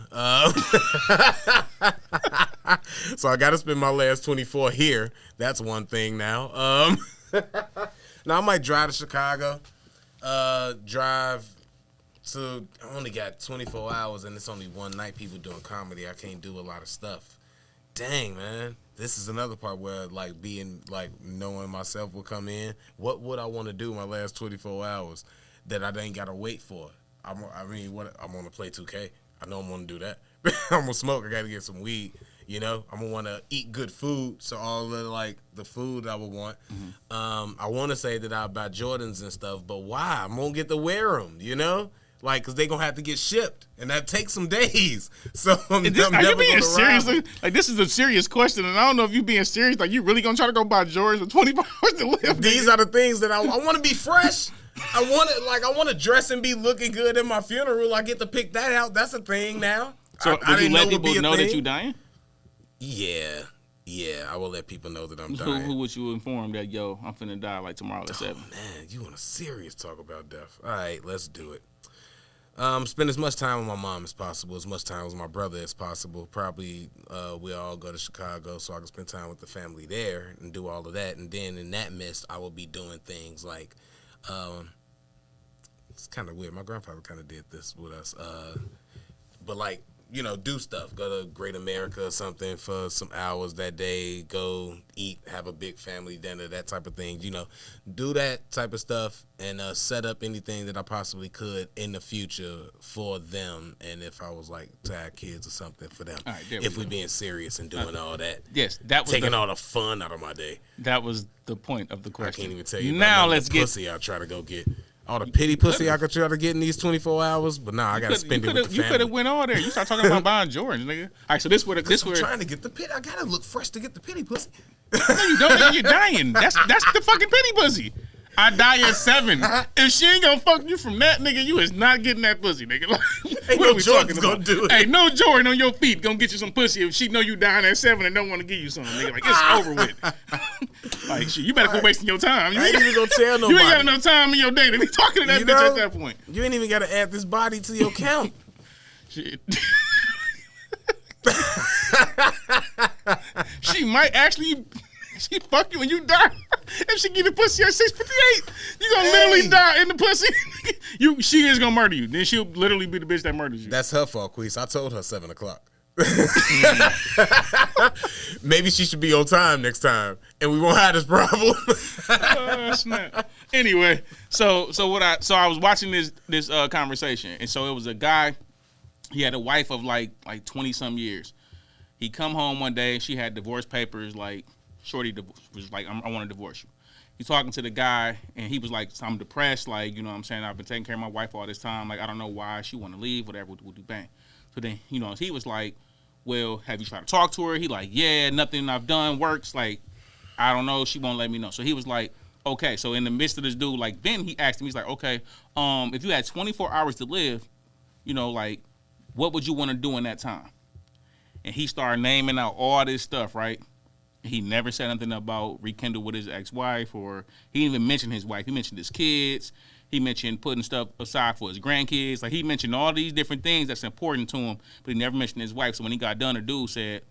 So I got to spend my last 24 here. That's one thing now. Now I might drive to Chicago. Drive to. I only got 24 hours, and it's only one night. People doing comedy. I can't do a lot of stuff. Dang, man. This is another part where, like, knowing myself will come in. What would I want to do my last 24 hours that I ain't got to wait for? I'm going to play 2K. I know I'm going to do that. I'm going to smoke. I got to get some weed. You know, I'm going to want to eat good food. So all the food I would want. Mm-hmm. I want to say that I'll buy Jordans and stuff, but why? I'm going to get to wear them, you know? Like, because they're going to have to get shipped, and that takes some days. So are you being serious? Like, this is a serious question, and I don't know if you're being serious. Like, you really going to try to go buy Jordans with 24 hours to live? These are the things that I want to be fresh. I want to dress and be looking good at my funeral. I get to pick that out. That's a thing now. So would you let people know that you're dying? Yeah, I will let people know that I'm dying. Who would you inform that, yo, I'm finna die like tomorrow at 7? Man, you want a serious talk about death. All right, let's do it. Spend as much time with my mom as possible, as much time with my brother as possible. Probably we'll all go to Chicago so I can spend time with the family there and do all of that. And then in that midst, I will be doing things like, it's kind of weird. My grandfather kind of did this with us. But like, you know, do stuff. Go to Great America or something for some hours that day. Go eat, have a big family dinner, that type of thing. You know, do that type of stuff and set up anything that I possibly could in the future for them. And if I was like to have kids or something for them. All right, if we're being serious and doing all that. Yes, that was taking all the fun out of my day. That was the point of the question. I can't even tell you. Now let's get pussy. I'll try to go get. All the pity pussy I could try to get in these 24 hours, but nah, I gotta spend it with the family. You could have went all there. You start talking about buying Jordans, nigga. All right, so this where I'm trying to get the pity. I gotta look fresh to get the pity pussy. No, you don't. Nigga, you're dying. That's the fucking pity pussy. I die at 7. If she ain't gonna fuck you from that, nigga, you is not getting that pussy, nigga. Like, ain't what no Jordan's gonna do it. Hey, no Jordan on your feet gonna get you some pussy if she know you dying at 7 and don't want to give you something, nigga. Like, it's over with. Like, shit, you better quit wasting your time. I ain't even gonna tell nobody. You ain't got enough time in your day to be talking to that bitch at that point. You ain't even gotta add this body to your count. Shit. She might actually... She fuck you when you die. If she give the pussy at 6:58, you gonna literally die in the pussy. She is gonna murder you. Then she'll literally be the bitch that murders you. That's her fault, Queese. I told her 7 o'clock. Maybe she should be on time next time, and we won't have this problem. Snap. Anyway, so I was watching this conversation, and so it was a guy. He had a wife of like 20-some years. He come home one day. She had divorce papers like. Shorty was like, I want to divorce you. He's talking to the guy, and he was like, I'm depressed. Like, you know what I'm saying? I've been taking care of my wife all this time. Like, I don't know why she want to leave, whatever, we'll do bang. So then, you know, he was like, well, have you tried to talk to her? He like, yeah, nothing I've done works. Like, I don't know. She won't let me know. So he was like, okay. So in the midst of this dude, like, then he asked him, he's like, okay, if you had 24 hours to live, you know, like, what would you want to do in that time? And he started naming out all this stuff, right? He never said anything about rekindle with his ex-wife, or he didn't even mention his wife. He mentioned his kids. He mentioned putting stuff aside for his grandkids. Like, he mentioned all these different things that's important to him, but he never mentioned his wife. So when he got done, the dude said,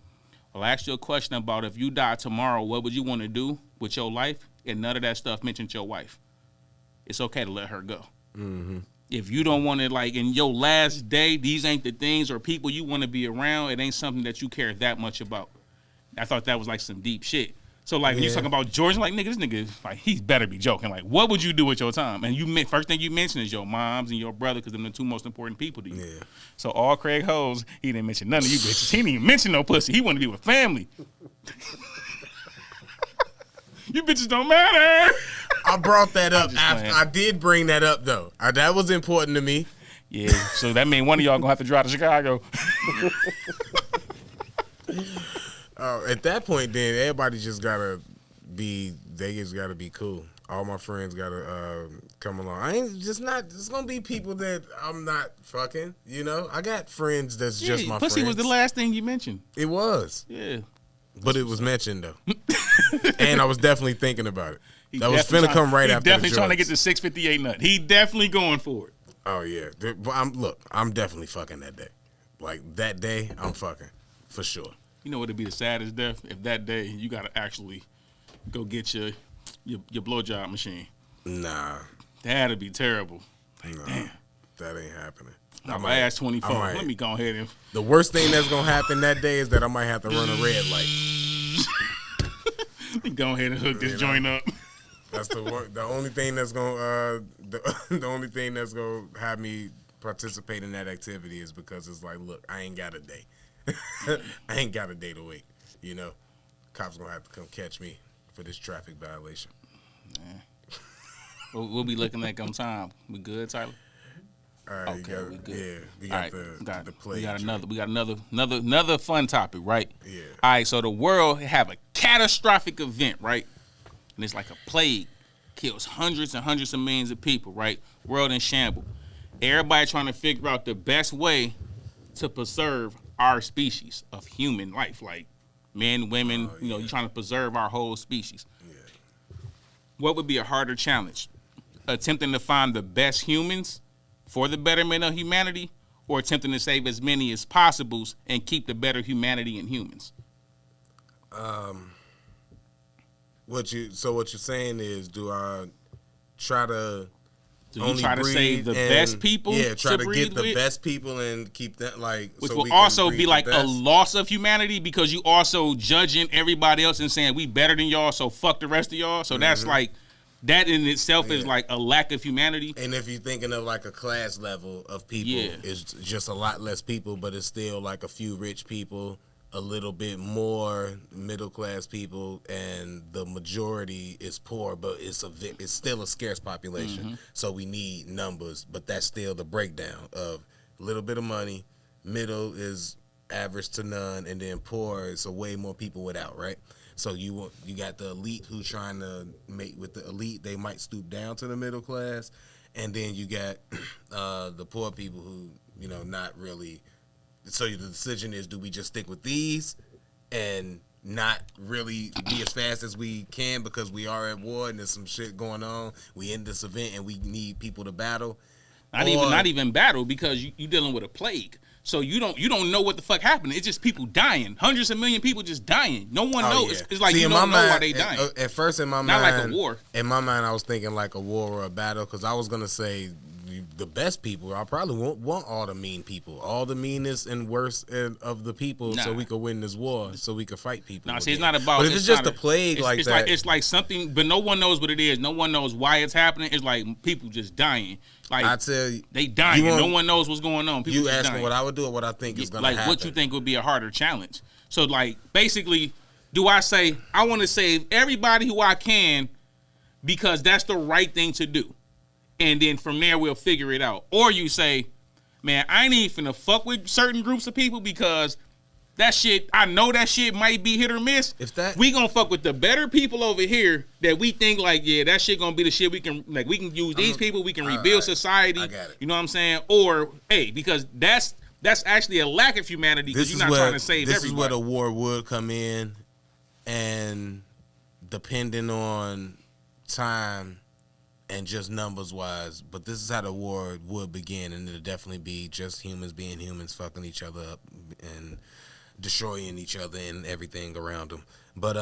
well, I asked you a question about if you die tomorrow, what would you want to do with your life? And none of that stuff mentioned your wife. It's okay to let her go. Mm-hmm. If you don't want to, like, in your last day, these ain't the things or people you want to be around, it ain't something that you care that much about. I thought that was like some deep shit. So like when you talking about George, like nigga, this nigga, like he's better be joking. Like, what would you do with your time? And you first thing you mention is your moms and your brother, because they're the two most important people to you. Yeah. So all Craig hoes, he didn't mention none of you bitches. He didn't even mention no pussy. He wanted to be with family. You bitches don't matter. I brought that up after. Playing. I did bring that up though. That was important to me. Yeah, so that means one of y'all gonna have to drive to Chicago. At that point, then everybody just gotta be. They just gotta be cool. All my friends gotta come along. I ain't just not. It's gonna be people that I'm not fucking. You know, I got friends that's just my pussy friends. was the last thing you mentioned. It was. Yeah, but it was mentioned though, and I was definitely thinking about it. That was definitely finna come right after. Definitely the trying to drugs. get the 658 nut. He definitely going for it. Oh yeah, I'm definitely fucking that day. Like that day, I'm fucking for sure. You know what would be the saddest death? If that day you gotta actually go get your blowjob machine. Nah, That'd be terrible. Like, nah, damn, that ain't happening. my ass 24. Let me go ahead and. The worst thing that's gonna happen that day is that I might have to run a red light. Let me go ahead and hook this joint up. That's the only thing that's gonna the only thing that's gonna have me participate in that activity is because it's like, look, I ain't got a day. I ain't got a day to wait. You know, cops gonna have to come catch me for this traffic violation. Yeah. We'll be looking at come time. We good, Tyler? All right, Okay, we good. Yeah, we got the play. We got another fun topic, right? Yeah. All right, so the world have a catastrophic event, right? And it's like a plague, kills hundreds and hundreds of millions of people, right? World in shambles. Everybody trying to figure out the best way to preserve our species of human life, like men, women. You're trying to preserve our whole species. Yeah. What would be a harder challenge? Attempting to find the best humans for the betterment of humanity, or attempting to save as many as possible and keep the better humanity in humans? What you're saying is, do I try to save the best people? Yeah, try to get the with? best people and keep that which so will we can also breed be the like a best. loss of humanity, because you also judging everybody else and saying we better than y'all, so fuck the rest of y'all. So that's like, that in itself is like a lack of humanity. And if you're thinking of like a class level of people, it's just a lot less people, but it's still like a few rich people, a little bit more middle class people, and the majority is poor, but it's still a scarce population. So we need numbers, but that's still the breakdown of a little bit of money, middle is average to none, and then poor is a way more people without, right? So you got the elite who's trying to mate with the elite. They might stoop down to the middle class, and then you got the poor people who not really. So the decision is: do we just stick with these and not really be as fast as we can because we are at war and there's some shit going on? We end this event and we need people to battle. Not even battle, because you dealing with a plague. So you don't know what the fuck happened. It's just people dying. Hundreds of million people just dying. No one knows. Yeah. It's like, See, you don't know why they dying. At first, in my mind, not like a war. In my mind, I was thinking like a war or a battle, because I was gonna say the best people. I probably won't want all the mean people, all the meanest and worst of the people, so we could win this war, so we could fight people. No, see, it's not about. But if it's just a plague it's that, it's like something, but no one knows what it is. No one knows why it's happening. It's like people just dying. Like, I tell you, they dying. No one knows what's going on. People you just asking dying. what I would do or what I think is gonna like happen. what you think would be a harder challenge. So like basically, do I say I want to save everybody who I can because that's the right thing to do, and then from there we'll figure it out? Or you say, man, I ain't even finna fuck with certain groups of people because that shit, I know that shit might be hit or miss. We gonna fuck with the better people over here that we think like, yeah, that shit gonna be the shit we can use these people, we can rebuild society. I got it. You know what I'm saying? Or hey, because that's actually a lack of humanity, because you're not trying to save everybody. This is where the war would come in, and depending on time and just numbers wise, but this is how the war would begin, and it'll definitely be just humans being humans, fucking each other up and destroying each other and everything around them. But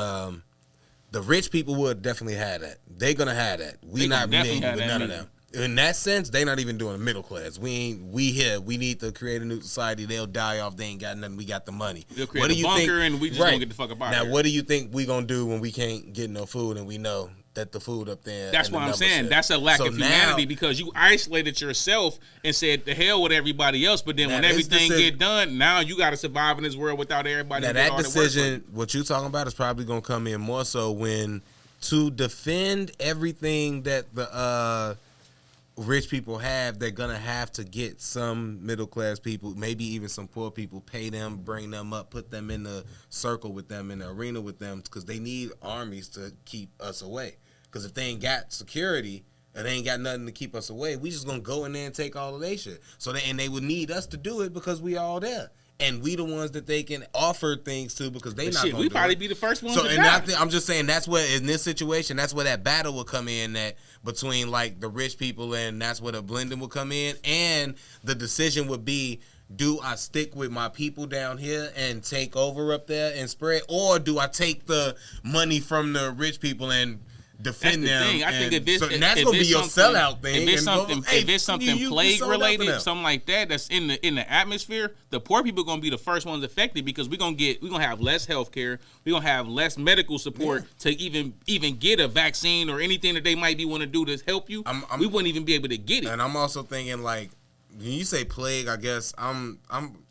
the rich people would definitely have that. They're gonna have that. We not mingling with none of them. In that sense, they not even doing a middle class. We here. We need to create a new society. They'll die off. They ain't got nothing. We got the money. We'll create a bunker and we just gonna get the fuck up out of here. Now, what do you think we gonna do when we can't get no food and we know that the food up there? That's what I'm saying. That's a lack of humanity, because you isolated yourself and said the hell with everybody else. But then when everything get done, now you got to survive in this world without everybody. Now that decision, what you talking about, is probably gonna come in more so when to defend everything that the rich people have, they're gonna have to get some middle class people, maybe even some poor people, pay them, bring them up, put them in the circle with them, in the arena with them, because they need armies to keep us away. Because if they ain't got security and they ain't got nothing to keep us away, we just gonna go in there and take all of their shit. So they would need us to do it because we all there. And we the ones that they can offer things to because they not gonna we do probably it. be the first ones So, to and die. I'm just saying that's where in this situation, that's where that battle will come in, that between like the rich people, and that's where the blending will come in, and the decision would be: do I stick with my people down here and take over up there and spread, or do I take the money from the rich people and defend them? Thing. I think that's gonna be your sellout thing. If it's something plague related, something like that, that's in the atmosphere, the poor people gonna be the first ones affected because we're gonna have less health care, we're gonna have less medical support to even get a vaccine or anything that they might be want to do to help you. We wouldn't even be able to get it. And I'm also thinking like, when you say plague, I guess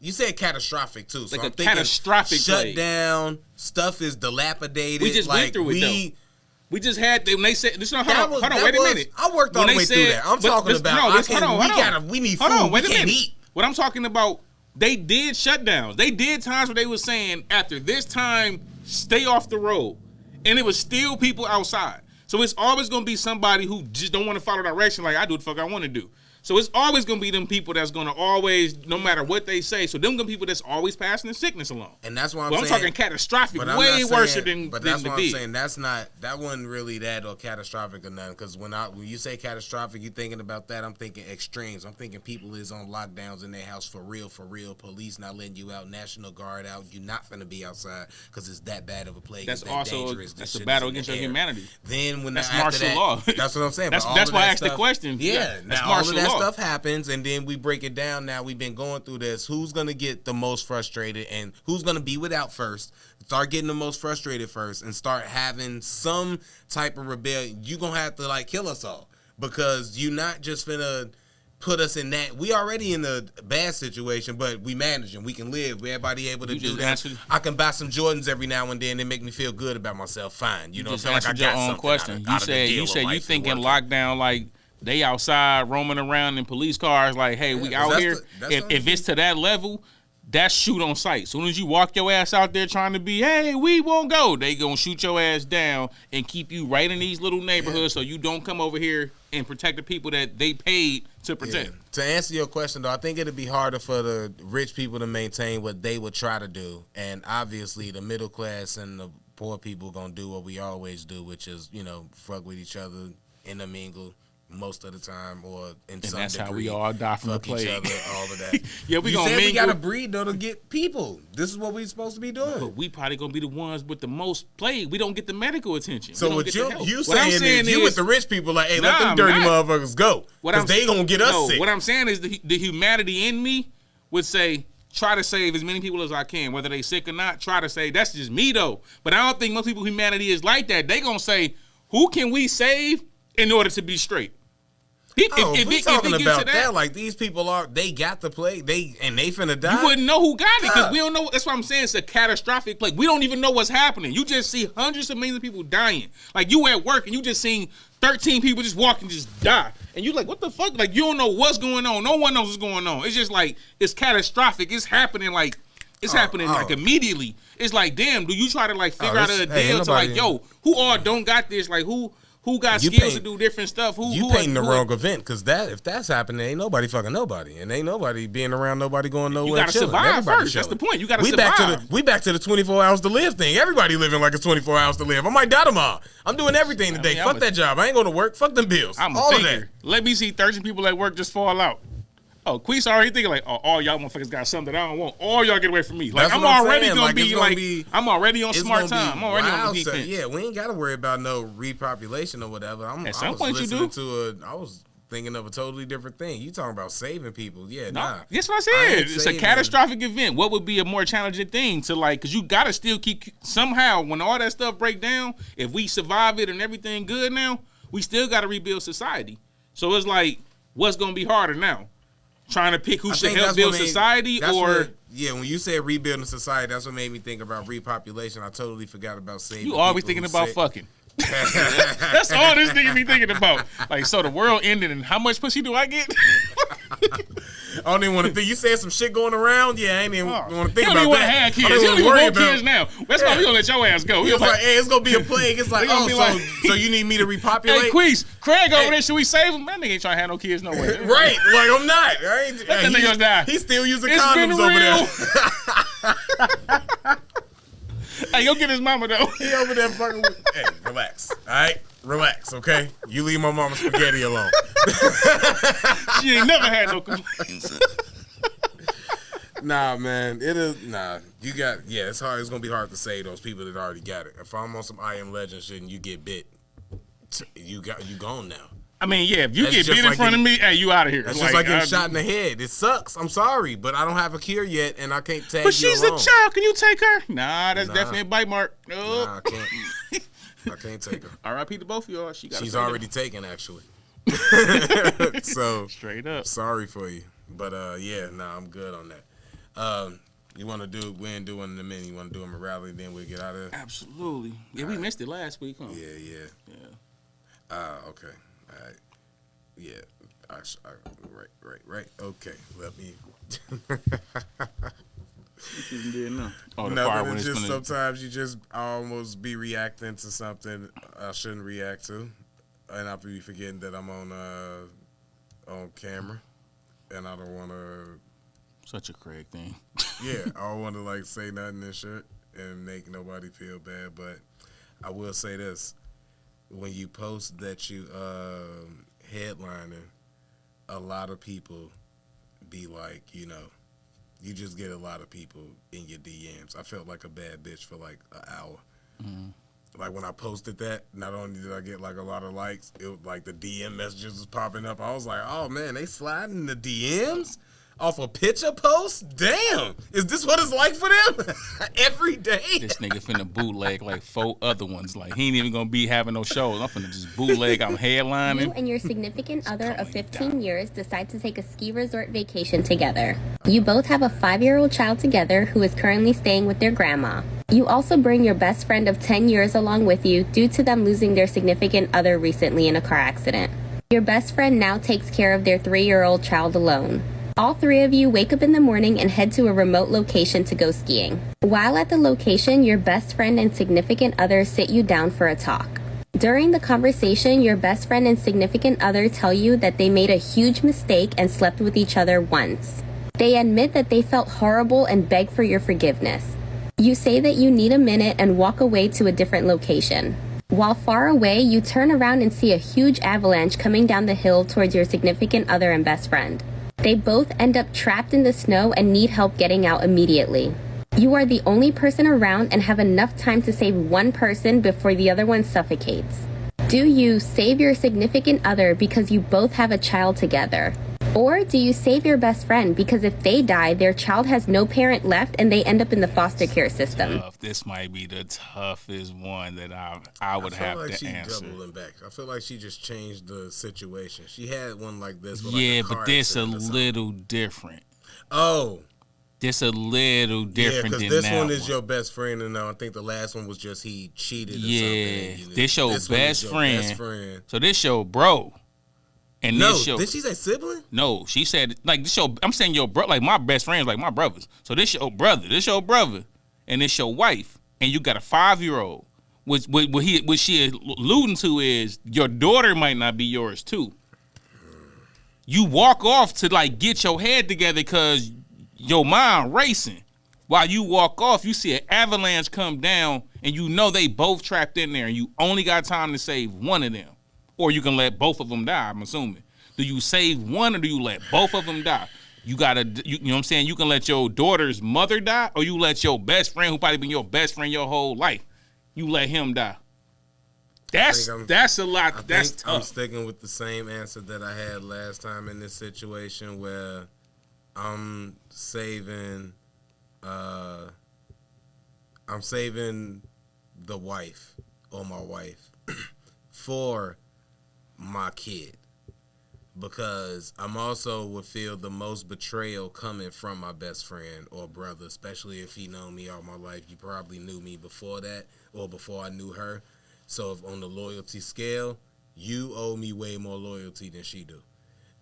you say catastrophic too. So like I'm a catastrophic shut plague. down, stuff is dilapidated. We just went through it though. We just had when they said this. Hold on, wait a minute. I worked all the way through that. I'm talking about we need food. Hold on, we can't eat. What I'm talking about, they did shutdowns. They did times where they were saying after this time, stay off the road, and it was still people outside. So it's always gonna be somebody who just don't want to follow direction. Like I do what the fuck I want to do. So it's always going to be them people that's going to always, no matter what they say, so them people that's always passing the sickness along. And that's why I'm talking catastrophic, way worse than But that's the why big. I'm saying that wasn't really that or catastrophic or nothing. Because when you say catastrophic, you thinking about that, I'm thinking extremes. I'm thinking people is on lockdowns in their house for real. Police not letting you out, National Guard out. You're not going to be outside because it's that bad of a plague. That's that also dangerous. that's a battle against your humanity. Then when that's martial law. That's what I'm saying. That's why I asked the question. Yeah, that's now martial all of that law. stuff happens, and then we break it down. Now we've been going through this. Who's gonna get the most frustrated, and who's gonna be without first? Start getting the most frustrated first, and start having some type of rebellion. You gonna have to like kill us all because you're not just finna put us in that. We already in a bad situation, but we managing. We can live. Everybody able to do that. I can buy some Jordans every now and then and make me feel good about myself. Fine, you know. Just feel like I answered your got own something question. out of the deal You said of you life thinking and working. lockdown like they outside roaming around in police cars like, hey, we out here. If it's to that level, that's shoot on sight. Soon as you walk your ass out there trying to be, hey, we won't go, they gonna shoot your ass down and keep you right in these little neighborhoods so you don't come over here and protect the people that they paid to protect. Yeah. To answer your question, though, I think it'd be harder for the rich people to maintain what they would try to do. And obviously the middle class and the poor people gonna do what we always do, which is, fuck with each other, intermingle most of the time, or in some degree. And that's how we all die from the plague. Each other, all of that. Yeah, we gonna mingle. We gotta breed, though, to get people. This is what we're supposed to be doing. But we probably gonna be the ones with the most plague. We don't get the medical attention. So what you saying is you with the rich people like, hey, let them dirty motherfuckers go. Because they gonna get us sick. What I'm saying is the humanity in me would say, try to save as many people as I can, whether they sick or not. Try to save. That's just me, though. But I don't think most people humanity is like that. They gonna say, who can we save in order to be straight? If we talking about that, like these people they got the plague, they finna die. You wouldn't know who got it because we don't know. That's what I'm saying. It's a catastrophic plague. We don't even know what's happening. You just see hundreds of millions of people dying. Like you at work and you just seen 13 people just walk and just die, and you like, what the fuck? Like you don't know what's going on. No one knows what's going on. It's just like it's catastrophic. It's happening like like immediately. It's like, damn, do you try to like figure out a deal to like, yo, who all don't got this? Like who got skills to do different stuff? You painting the wrong event because if that's happening, ain't nobody fucking nobody, and ain't nobody being around nobody going nowhere. You gotta survive first. That's the point. You gotta survive. We back to the 24 hours to live thing. Everybody living like it's 24 hours to live. I might die tomorrow. I'm doing everything today. Fuck that job. I ain't going to work. Fuck them bills. I'm all of that. Let me see 13 people at work just fall out. Oh, Queese already thinking like, oh, all y'all motherfuckers got something that I don't want. All y'all get away from me. Like I'm already gonna be I'm already on smart time. I'm already on the defense. Yeah, we ain't gotta worry about no repopulation or whatever. At some point you do. I was thinking of a totally different thing. You talking about saving people? Yeah, no, nah. That's what I said. It's a catastrophic event. What would be a more challenging thing to like? Because you gotta still keep somehow when all that stuff break down. If we survive it and everything good now, we still gotta rebuild society. So it's like, what's gonna be harder now? Trying to pick who should help build society or... when you said rebuilding society, that's what made me think about repopulation. I totally forgot about saving You always thinking about fucking. That's all this nigga be thinking about. Like, so the world ended, and how much pussy do I get? I don't even want to think. You said some shit going around. Yeah, I ain't even want to think about that. He don't even want to have kids. He don't even want kids now. That's why we gonna let your ass go. He was like, hey, it's gonna be a plague. It's like, so you need me to repopulate? Hey, Queez, Craig over there, should we save him? That nigga ain't trying to have no kids no way. Right, like I'm not. Let that nigga die. He's still using condoms over there. Hey, go get his mama though. He over there fucking with. Hey, relax. All right, relax. Okay, you leave my mama spaghetti alone. She ain't never had no complaints. Nah, man, it is. Nah, you got. Yeah, it's hard. It's gonna be hard to say those people that already got it. If I'm on some I Am Legend shit and you get bit, you gone now. I mean, yeah, if you get bit in front of me, hey, you out of here. That's just like getting shot in the head. It sucks. I'm sorry, but I don't have a cure yet, and I can't tag you. But she's along. a child. Can you take her? Nah, that's definitely a bite mark. Nope. Nah, I can't. I can't take her. R.I.P. to both of y'all. She's already taken, actually. So straight up. Sorry for you, but yeah, nah, I'm good on that. You want to do? We ain't doing in a minute. You want to do a morality, then we'll get out of it. Absolutely. Yeah, we missed it last week, huh? Yeah. Okay. All right. Yeah. Right. Okay. Let me. Nothing. It's just sometimes you just almost be reacting to something I shouldn't react to, and I'll be forgetting that I'm on camera, and I don't want to. Such a Craig thing. Yeah, I don't want to like say nothing and shit and make nobody feel bad, but I will say this: when you post that you headlining, a lot of people be like, you just get a lot of people in your DMs. I felt like a bad bitch for like an hour. Mm-hmm. Like when I posted that, not only did I get like a lot of likes, it was like the DM messages was popping up. I was like, oh man, they sliding the DMs off a picture post? Damn. Is this what it's like for them? Every day? This nigga finna bootleg like 4 other ones. Like, he ain't even gonna be having no shows. I'm finna just bootleg. I'm headlining. You and your significant other of 15 years decide to take a ski resort vacation together. You both have a 5-year-old child together who is currently staying with their grandma. You also bring your best friend of 10 years along with you due to them losing their significant other recently in a car accident. Your best friend now takes care of their 3-year-old child alone. All 3 of you wake up in the morning and head to a remote location to go skiing. While at the location, your best friend and significant other sit you down for a talk. During the conversation, your best friend and significant other tell you that they made a huge mistake and slept with each other once. They admit that they felt horrible and beg for your forgiveness. You say that you need a minute and walk away to a different location. While far away, you turn around and see a huge avalanche coming down the hill towards your significant other and best friend. They both end up trapped in the snow and need help getting out immediately. You are the only person around and have enough time to save one person before the other one suffocates. Do you save your significant other because you both have a child together? Or do you save your best friend because if they die, their child has no parent left and they end up in the foster care system? This might be the toughest one that I would have to answer. I feel like she's doubling back. I feel like she just changed the situation. She had one like this. Yeah, but this a little different. Oh. This a little different than that. This one is your best friend, and I think the last one was just he cheated or something. Yeah, this your best friend. So this your bro. And no, this show, did she say sibling? No, she said like this show. I'm saying your bro, like my best friends, like my brothers. So this your brother, and this your wife, and you got a 5-year-old. What she alluding to is your daughter might not be yours too. You walk off to like get your head together because your mind racing. While you walk off, you see an avalanche come down, and you know they both trapped in there, and you only got time to save one of them. Or you can let both of them die, I'm assuming. Do you save one or do you let both of them die? You gotta, you know what I'm saying? You can let your daughter's mother die, or you let your best friend, who probably been your best friend your whole life, you let him die. That's a lot. That's tough. I'm sticking with the same answer that I had last time in this situation where I'm saving the wife or my wife for my kid, because I'm also would feel the most betrayal coming from my best friend or brother, especially if he known me all my life. You probably knew me before that or before I knew her. So if on the loyalty scale, you owe me way more loyalty than she do.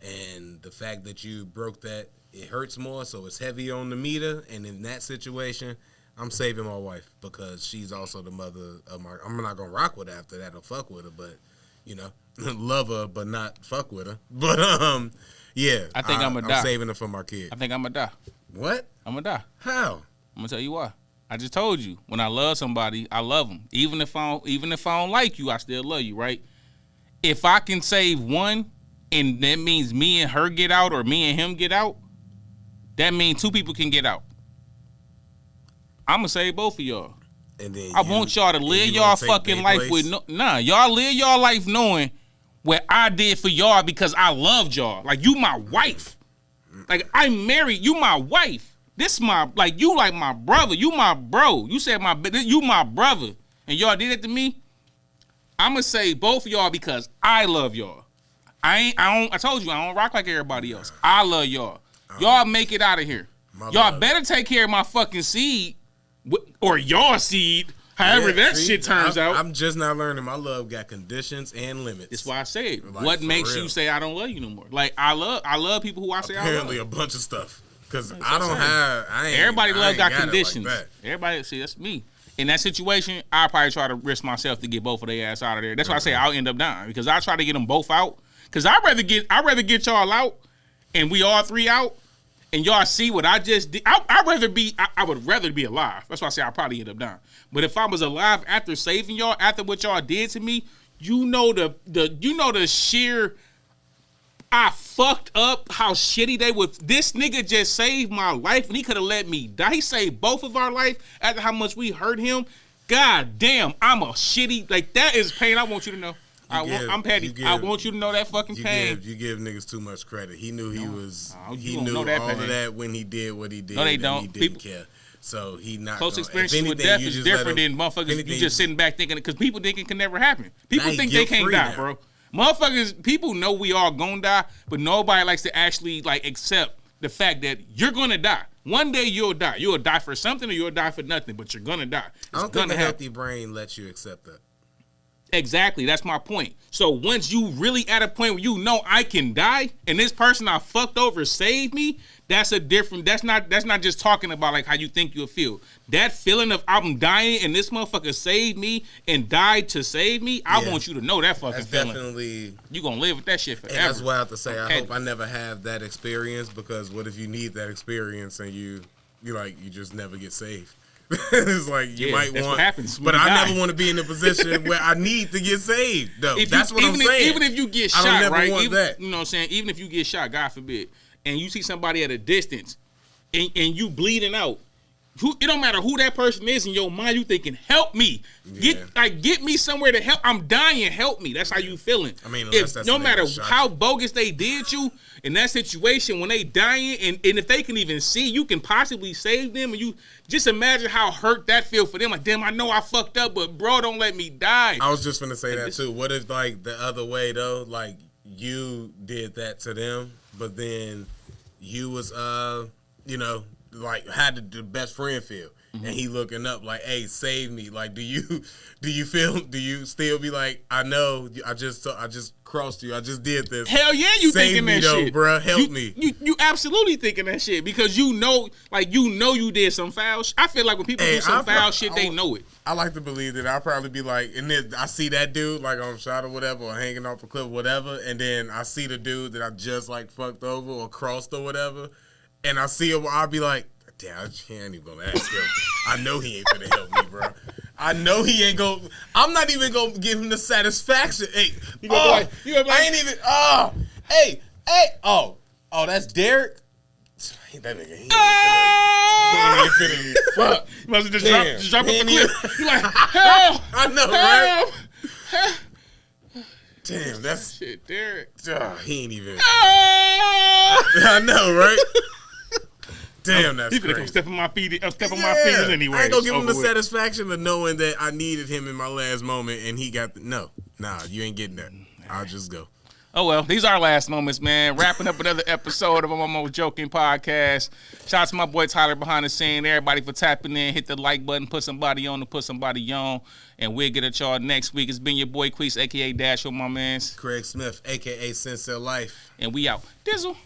And the fact that you broke that, it hurts more, so it's heavy on the meter. And in that situation, I'm saving my wife because she's also the mother of my... I'm not going to rock with her after that or fuck with her, but, you know, love her but not fuck with her. But, yeah. I think I'm going to die. I'm saving her for my kid. I think I'm going to die. What? I'm going to die. How? I'm going to tell you why. I just told you, when I love somebody, I love them. Even if I don't like you, I still love you, right? If I can save one, and that means me and her get out or me and him get out, that means two people can get out. I'm going to save both of y'all. And then I want y'all to live y'all fucking life with y'all live y'all life knowing what I did for y'all because I loved y'all. Like, you my wife. Like, I'm married. You my wife. This my, like, you like my brother. You my bro. You said you my brother. And y'all did it to me. I'm going to say both of y'all because I love y'all. I told you, I don't rock like everybody else. I love y'all. Y'all make it out of here. Y'all better take care of my fucking seed or your seed, however shit turns out. I'm just not learning. My love got conditions and limits. That's why I said, like, what makes you say I don't love you no more? Like, I love people who I say I love. Apparently a bunch of stuff. Because everybody love got conditions. Like everybody, see, that's me. In that situation, I probably try to risk myself to get both of their ass out of there. That's why I say I'll end up dying because I try to get them both out. Because I'd rather get y'all out and we all three out and y'all see what I just did. I would rather be alive. That's why I say I'll probably end up dying. But if I was alive after saving y'all, after what y'all did to me, you know the sheer I fucked up how shitty they would. This nigga just saved my life and he could have let me die. He saved both of our life after how much we hurt him. God damn, I'm a shitty, like, that is pain I want you to know. I'm petty. I want you to know that fucking pain. You give niggas too much credit. He knew he was. He knew all of that when he did what he did. No, they don't. He didn't care. So he not. Close experiences with death is different than motherfuckers. You just sitting back thinking, because people think it can never happen. People think they can't die, bro. Motherfuckers, people know we all gonna die, but nobody likes to actually like accept the fact that you're gonna die. One day you'll die. You'll die for something or you'll die for nothing, but you're gonna die. I don't think a healthy brain lets you accept that. Exactly, that's my point. So once you really at a point where you know I can die, and this person I fucked over saved me, that's not just talking about like how you think you'll feel. That feeling of I'm dying and this motherfucker saved me and died to save me, I want you to know that fucking feeling. Definitely. You gonna live with that shit forever. And that's why I have to say I hope I never have that experience, because what if you need that experience and you just never get saved? It's like you might want, what happens but I never want to be in a position where I need to get saved. Though that's what I'm saying. Even if you get shot, I don't never want even, that. You know what I'm saying? Even if you get shot, God forbid, and you see somebody at a distance, and you bleeding out, it don't matter who that person is in your mind. You thinking, help me, get me somewhere to help. I'm dying, help me. That's how you feeling. I mean, no matter how bogus they did you in that situation, when they dying, and if they can even see, you can possibly save them, and you just imagine how hurt that feel for them. Like, damn, I know I fucked up, but bro, don't let me die. I was just gonna say that too. What if like the other way though? Like you did that to them, but then you was like how did the best friend feel? Mm-hmm. And he looking up like, hey, save me. Like, do you still be like, I know, I just crossed you. I just did this. Hell yeah, you save thinking me that though, shit. Bruh, help me. You absolutely thinking that shit because you know you did some foul shit. I feel like when people do some foul shit, they know it. I like to believe that I'll probably be like, and then I see that dude like on shot or whatever, or hanging off a cliff or whatever, and then I see the dude that I just like fucked over or crossed or whatever, and I see him, I'll be like, damn, I ain't even gonna ask him. I know he ain't gonna help me, bro. I know he ain't gonna. I'm not even gonna give him the satisfaction. Hey, I ain't even. Hey, that's Derek. That nigga, he ain't even finna me. Fuck. You must have just dropped off the cliff. You like, help! I know, right? Damn, that's shit, Derek. He ain't even. I know, right? Damn, that's crazy. He's gonna come step on my feet anyway. I ain't gonna give him the satisfaction of knowing that I needed him in my last moment, and he got nah, you ain't getting that. I'll just go. Oh, well, these are our last moments, man. Wrapping up another episode of I'm Almost Joking podcast. Shout out to my boy Tyler behind the scene. Everybody for tapping in. Hit the like button. Put somebody on to put somebody on. And we'll get at y'all next week. It's been your boy Queese, a.k.a. Dash with my mans. Craig Smith, a.k.a. Sensei Life. And we out. Dizzle.